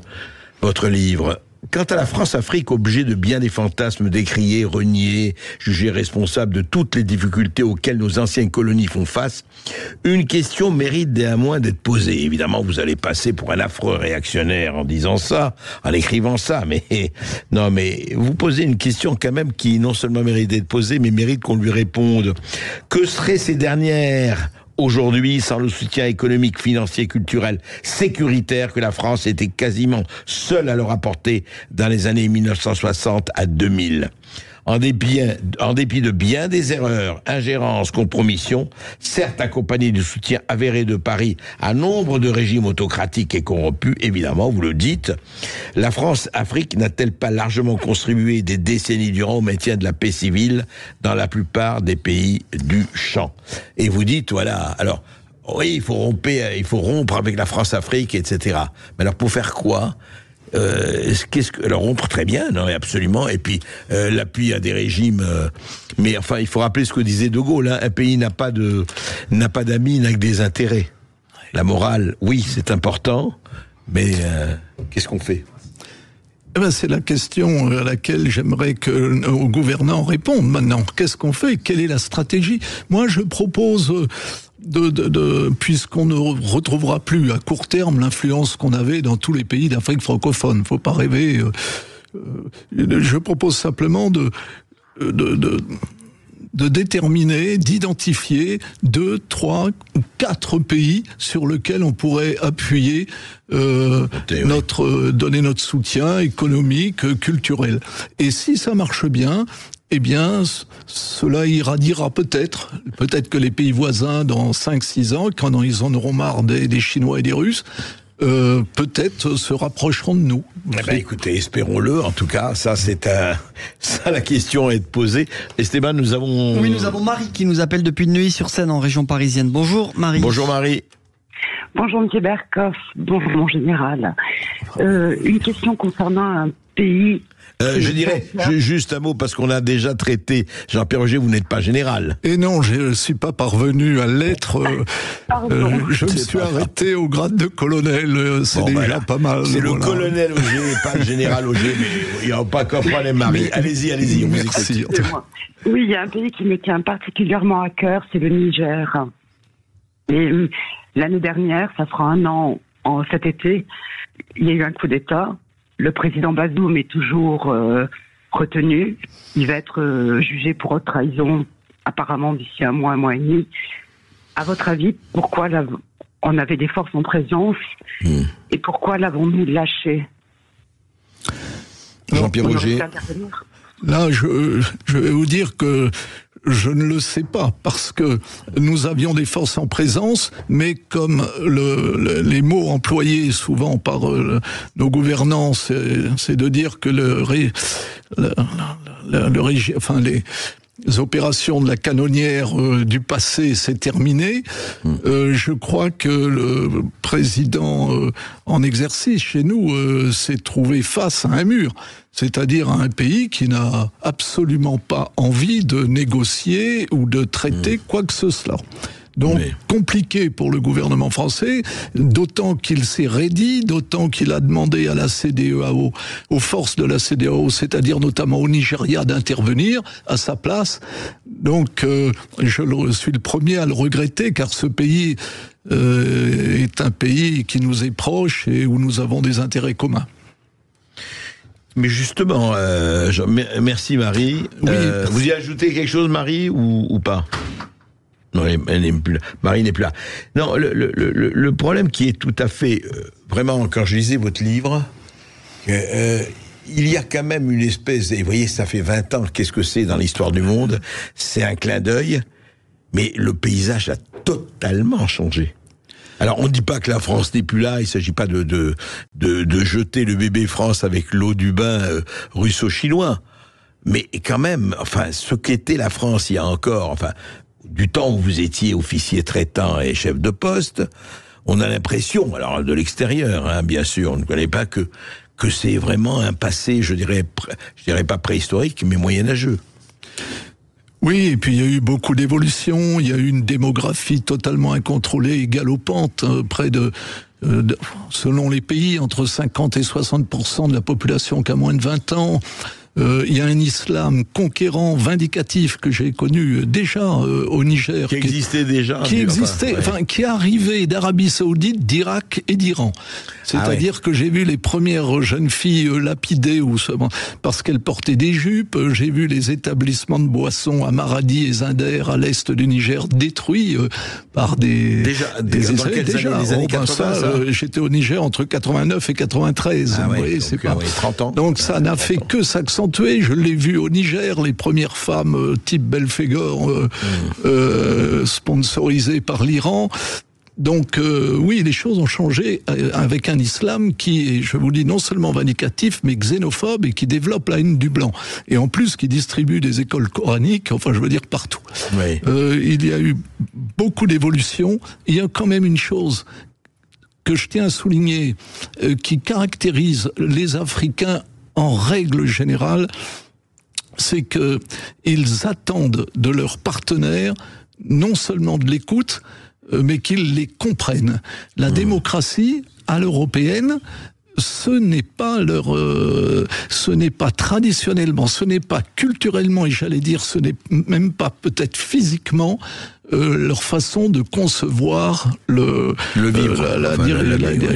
votre livre. Quant à la France-Afrique, objet de bien des fantasmes décriés, reniés, jugés responsables de toutes les difficultés auxquelles nos anciennes colonies font face, une question mérite néanmoins d'être posée. Évidemment, vous allez passer pour un affreux réactionnaire en disant ça, en écrivant ça, mais non, mais vous posez une question quand même qui non seulement mérite d'être posée, mais mérite qu'on lui réponde. Que seraient ces dernières aujourd'hui sans le soutien économique, financier, culturel, sécuritaire que la France était quasiment seule à leur apporter dans les années 1960 à 2000. En dépit de bien des erreurs, ingérences, compromissions, certes accompagnées du soutien avéré de Paris à nombre de régimes autocratiques et corrompus, évidemment, vous le dites, la France-Afrique n'a-t-elle pas largement contribué des décennies durant au maintien de la paix civile dans la plupart des pays du champ? Et vous dites, voilà, alors, oui, il faut rompre avec la France-Afrique, etc. Mais alors, pour faire quoi? Alors rompre très bien, non, absolument. Et puis l'appui à des régimes. Mais enfin, il faut rappeler ce que disait De Gaulle. Hein, un pays n'a pas d'amis, n'a que des intérêts. La morale, oui, c'est important, mais qu'est-ce qu'on fait? Eh ben, c'est la question à laquelle j'aimerais que nos gouvernants répondent maintenant. Qu'est-ce qu'on fait? Quelle est la stratégie? Moi, je propose puisqu'on ne retrouvera plus à court terme l'influence qu'on avait dans tous les pays d'Afrique francophone. Faut pas rêver. Je propose simplement de déterminer, d'identifier 2, 3 ou 4 pays sur lesquels on pourrait appuyer donner notre soutien économique, culturel. Et si ça marche bien, eh bien, cela irradiera peut-être que les pays voisins, dans 5-6 ans, quand ils en auront marre des Chinois et des Russes, peut-être se rapprocheront de nous. Eh ben, écoutez, espérons-le. En tout cas, ça la question est posée. Esteban, nous avons Marie qui nous appelle depuis Neuilly-sur-Seine en région parisienne. Bonjour Marie. Bonjour Marie. Bonjour M. Berkoff. Bonjour mon général. Une question concernant un pays. Je dirais juste un mot parce qu'on a déjà traité. Jean-Pierre Roger, vous n'êtes pas général. Et non, je ne suis pas parvenu à l'être. Je me suis arrêté au grade de colonel. C'est déjà pas mal. C'est le colonel Auger, pas le général Auger. Mais il n'y a pas qu'un problème, Marie. Allez-y, on vous écoute. Oui, il y a un pays qui me tient particulièrement à cœur, c'est le Niger. Et l'année dernière, ça fera 1 an, cet été, il y a eu un coup d'État. Le président Bazoum est toujours retenu. Il va être jugé pour haute trahison, apparemment d'ici 1 mois et demi. À votre avis, pourquoi on avait des forces en présence et pourquoi l'avons-nous lâché? Jean-Pierre Roger. Là, je vais vous dire que je ne le sais pas, parce que nous avions des forces en présence, mais comme les mots employés souvent par nos gouvernants, c'est de dire que les opérations de la canonnière du passé, c'est terminé. Je crois que le président en exercice chez nous s'est trouvé face à un mur, c'est-à-dire à un pays qui n'a absolument pas envie de négocier ou de traiter quoi que ce soit. Donc, compliqué pour le gouvernement français, d'autant qu'il s'est raidi, d'autant qu'il a demandé à la CEDEAO, aux forces de la CEDEAO, c'est-à-dire notamment au Nigeria, d'intervenir à sa place. Donc, je suis le premier à le regretter, car ce pays est un pays qui nous est proche et où nous avons des intérêts communs. Mais justement, merci Marie. Oui, vous y ajoutez quelque chose, Marie, ou pas? Non, elle n'est plus là. Marie n'est plus là. Non, le problème qui est tout à fait... vraiment, quand je lisais votre livre, il y a quand même une espèce... Et vous voyez, ça fait 20 ans, qu'est-ce que c'est dans l'histoire du monde? C'est un clin d'œil, mais le paysage a totalement changé. Alors, on ne dit pas que la France n'est plus là, il ne s'agit pas de jeter le bébé France avec l'eau du bain russo-chinois. Mais quand même, enfin, ce qu'était la France il y a encore... enfin, du temps où vous étiez officier traitant et chef de poste, on a l'impression, alors de l'extérieur, hein, bien sûr, on ne connaît pas que c'est vraiment un passé, je dirais pas préhistorique, mais moyenâgeux. Oui, et puis il y a eu beaucoup d'évolutions, il y a eu une démographie totalement incontrôlée et galopante, près de selon les pays, entre 50 et 60% de la population qui a moins de 20 ans. Il y a un islam conquérant, vindicatif, que j'ai connu déjà au Niger. Qui existait déjà. Qui est arrivé d'Arabie Saoudite, d'Irak et d'Iran. C'est-à-dire que j'ai vu les premières jeunes filles lapidées parce qu'elles portaient des jupes. J'ai vu les établissements de boissons à Maradi et Zinder, à l'est du Niger, détruits par des... Dans quelles années, les années 80, j'étais au Niger entre 89 et 93. Ah ouais, donc, pas... 30 ans. Donc ça n'a fait que s'accentuer. Je l'ai vu au Niger, les premières femmes type Belphégor sponsorisées par l'Iran. Donc oui, les choses ont changé avec un islam qui est, je vous dis, non seulement vindicatif, mais xénophobe et qui développe la haine du blanc. Et en plus, qui distribue des écoles coraniques, enfin je veux dire partout. Oui. Il y a eu beaucoup d'évolutions. Il y a quand même une chose que je tiens à souligner, qui caractérise les Africains en règle générale, c'est que ils attendent de leurs partenaires non seulement de l'écoute, mais qu'ils les comprennent. La démocratie à l'européenne, ce n'est pas traditionnellement, ce n'est pas culturellement, et j'allais dire, ce n'est même pas peut-être physiquement leur façon de concevoir le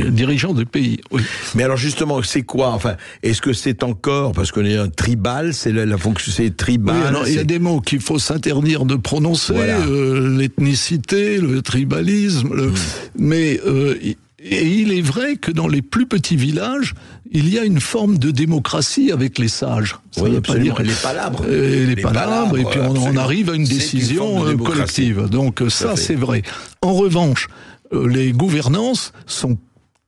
dirigeant du pays. Oui. Mais alors justement, c'est quoi? Enfin, est-ce que c'est encore, parce qu'on est un tribal, c'est la fonction, c'est tribal. Oui, alors, il y a des mots qu'il faut s'interdire de prononcer, l'ethnicité, le tribalisme, mais et il est vrai que dans les plus petits villages, il y a une forme de démocratie avec les sages. Ça veut pas dire les palabres. Les palabres, et puis on arrive à une décision collective. Donc ça, c'est vrai. En revanche, les gouvernances sont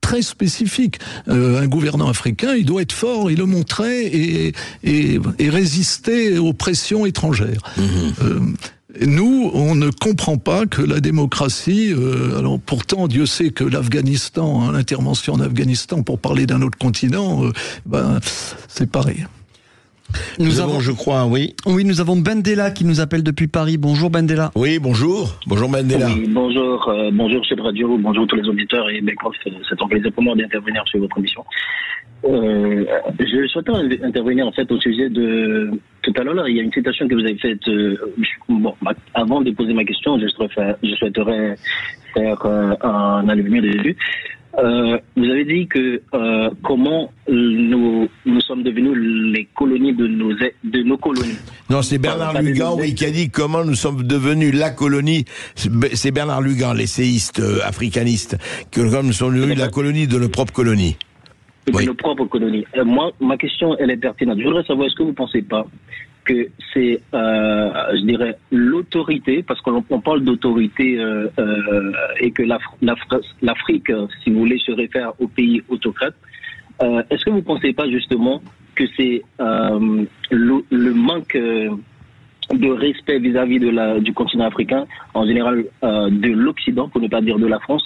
très spécifiques. Un gouvernant africain, il doit être fort, il le montrait, et résister aux pressions étrangères. Nous, on ne comprend pas que la démocratie, alors pourtant Dieu sait que l'Afghanistan, l'intervention en Afghanistan, pour parler d'un autre continent, c'est pareil. Nous avons, je crois, oui, nous avons Bendela qui nous appelle depuis Paris. Bonjour Bendela. Oui, bonjour Bendela. Oui, bonjour Sud Radio, bonjour tous les auditeurs, et c'est un plaisir pour moi d'intervenir sur votre émission. Je souhaitais intervenir en fait au sujet de tout à l'heure. Il y a une citation que vous avez faite. Avant de poser ma question, je souhaiterais faire un allusion des vues. Vous avez dit que comment nous sommes devenus les colonies de nos colonies. Non, c'est Bernard Lugan, qui a dit comment nous sommes devenus la colonie. C'est Bernard Lugan, l'essayiste africaniste, comme nous sommes devenus la colonie de nos propres colonies. De nos propres colonies. Moi, ma question, elle est pertinente. Je voudrais savoir, est-ce que vous ne pensez pas que c'est, je dirais, l'autorité, parce qu'on parle d'autorité et que l'Afrique, si vous voulez, se réfère aux pays autocrates, est-ce que vous ne pensez pas justement que c'est le manque de respect vis-à-vis du continent africain, en général de l'Occident, pour ne pas dire de la France,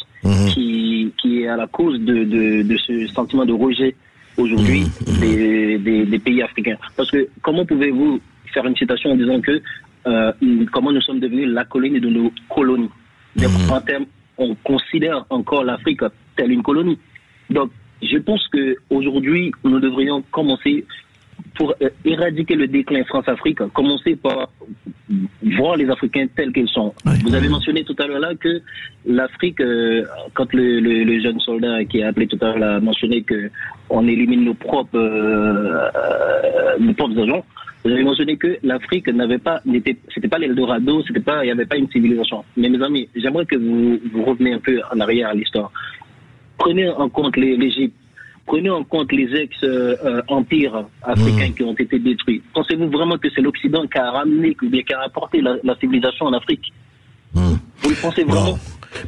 qui est à la cause de ce sentiment de rejet aujourd'hui des pays africains. Parce que comment pouvez-vous faire une citation en disant que comment nous sommes devenus la colonie de nos colonies? En termes, on considère encore l'Afrique telle une colonie. Donc, je pense qu'aujourd'hui, nous devrions commencer, pour éradiquer le déclin France-Afrique, commencer par voir les Africains tels qu'ils sont. Vous avez mentionné tout à l'heure là que l'Afrique, quand le jeune soldat qui a appelé tout à l'heure a mentionné qu'on élimine nos propres agents, vous avez mentionné que l'Afrique c'était pas l'Eldorado, il n'y avait pas une civilisation. Mais mes amis, j'aimerais que vous reveniez un peu en arrière à l'histoire. Prenez en compte l'Égypte. Prenez en compte les ex-empires africains qui ont été détruits. Pensez-vous vraiment que c'est l'Occident qui a ramené, qui a apporté la civilisation en Afrique? Vous le pensez vraiment? Non.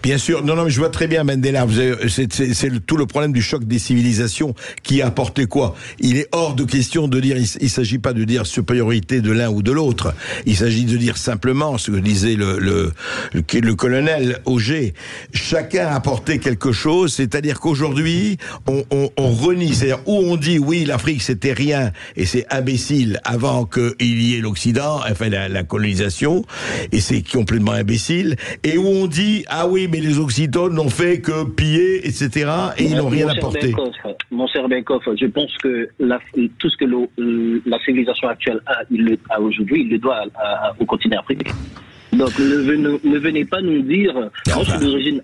Bien sûr, non, mais je vois très bien, Mandela. C'est tout le problème du choc des civilisations qui a apporté quoi? Il est hors de question de dire, il s'agit pas de dire supériorité de l'un ou de l'autre. Il s'agit de dire simplement ce que disait le colonel Auger. Chacun a apporté quelque chose, c'est-à-dire qu'aujourd'hui, on renie, c'est-à-dire où on dit oui, l'Afrique c'était rien et c'est imbécile avant qu'il y ait l'Occident, enfin la colonisation, et c'est complètement imbécile, et où on dit ah oui, oui, mais les Occidentaux n'ont fait que piller, etc. et ils n'ont rien apporté. Mon cher Benkoff, je pense que tout ce que la civilisation actuelle a aujourd'hui, il le doit au continent africain. Donc ne venez pas nous dire, moi je suis d'origine...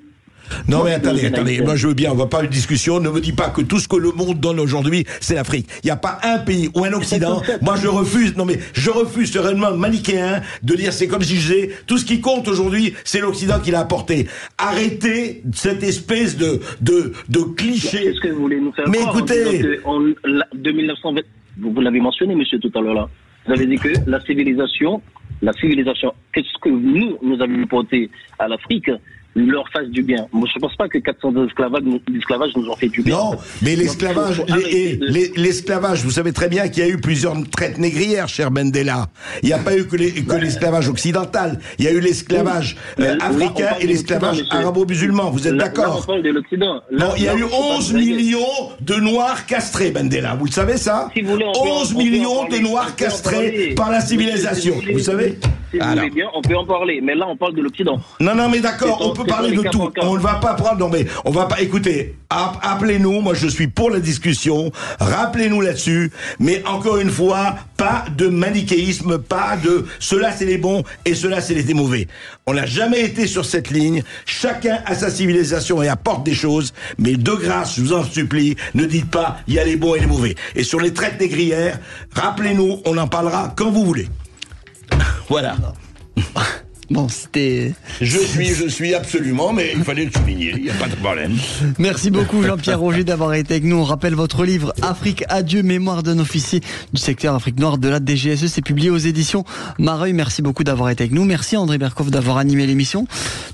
Non mais attendez, moi je veux bien, on va pas une discussion, ne me dis pas que tout ce que le monde donne aujourd'hui, c'est l'Afrique. Il n'y a pas un pays ou un Occident, moi je refuse sereinement manichéen de dire c'est comme si je disais, tout ce qui compte aujourd'hui, c'est l'Occident qui l'a apporté. Arrêtez cette espèce de cliché. Qu'est-ce que vous voulez nous faire mais croire, écoutez... de 1920, vous l'avez mentionné monsieur tout à l'heure là, vous avez dit que la civilisation, qu'est-ce que nous avons apporté à l'Afrique, leur fasse du bien. Moi, je ne pense pas que 400 ans d'esclavage nous ont fait du bien. Non, mais l'esclavage, l'esclavage, vous savez très bien qu'il y a eu plusieurs traites négrières, cher Bendela. Il n'y a pas eu que l'esclavage occidental. Il y a eu l'esclavage africain et l'esclavage arabo-musulman. Vous êtes d'accord? Là, on parle de l'Occident. Non, il y a eu 11 millions de Noirs castrés, Bendela. Vous le savez, ça? 11 millions de Noirs castrés par la civilisation. Vous savez? Si vous voulez bien, on peut en parler. Mais là, on parle de l'Occident. Non, mais d'accord, on peut parler de tout. On ne va pas prendre... Non, mais on va pas... Écoutez, appelez-nous. Moi, je suis pour la discussion. Rappelez-nous là-dessus. Mais encore une fois, pas de manichéisme, pas de... Cela, c'est les bons et cela, c'est les mauvais. On n'a jamais été sur cette ligne. Chacun a sa civilisation et apporte des choses. Mais de grâce, je vous en supplie, ne dites pas il y a les bons et les mauvais. Et sur les traites négrières, rappelez-nous, on en parlera quand vous voulez. Voilà. Bon, c'était... Je suis absolument, mais il fallait le souligner, il n'y a pas de problème. Merci beaucoup Jean-Pierre Roger d'avoir été avec nous. On rappelle votre livre Afrique Adieu, mémoire d'un officier du secteur Afrique Noire de la DGSE. C'est publié aux éditions Mareuil. Merci beaucoup d'avoir été avec nous. Merci André Berkoff d'avoir animé l'émission.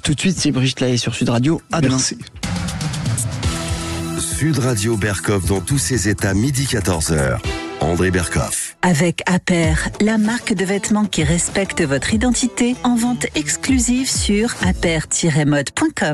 Tout de suite, c'est Brigitte Lahaye sur Sud Radio. À demain. Merci. Sud Radio Berkoff dans tous ses états, midi 14h. André Berkoff. Avec Aper, la marque de vêtements qui respecte votre identité, en vente exclusive sur aper-mode.com.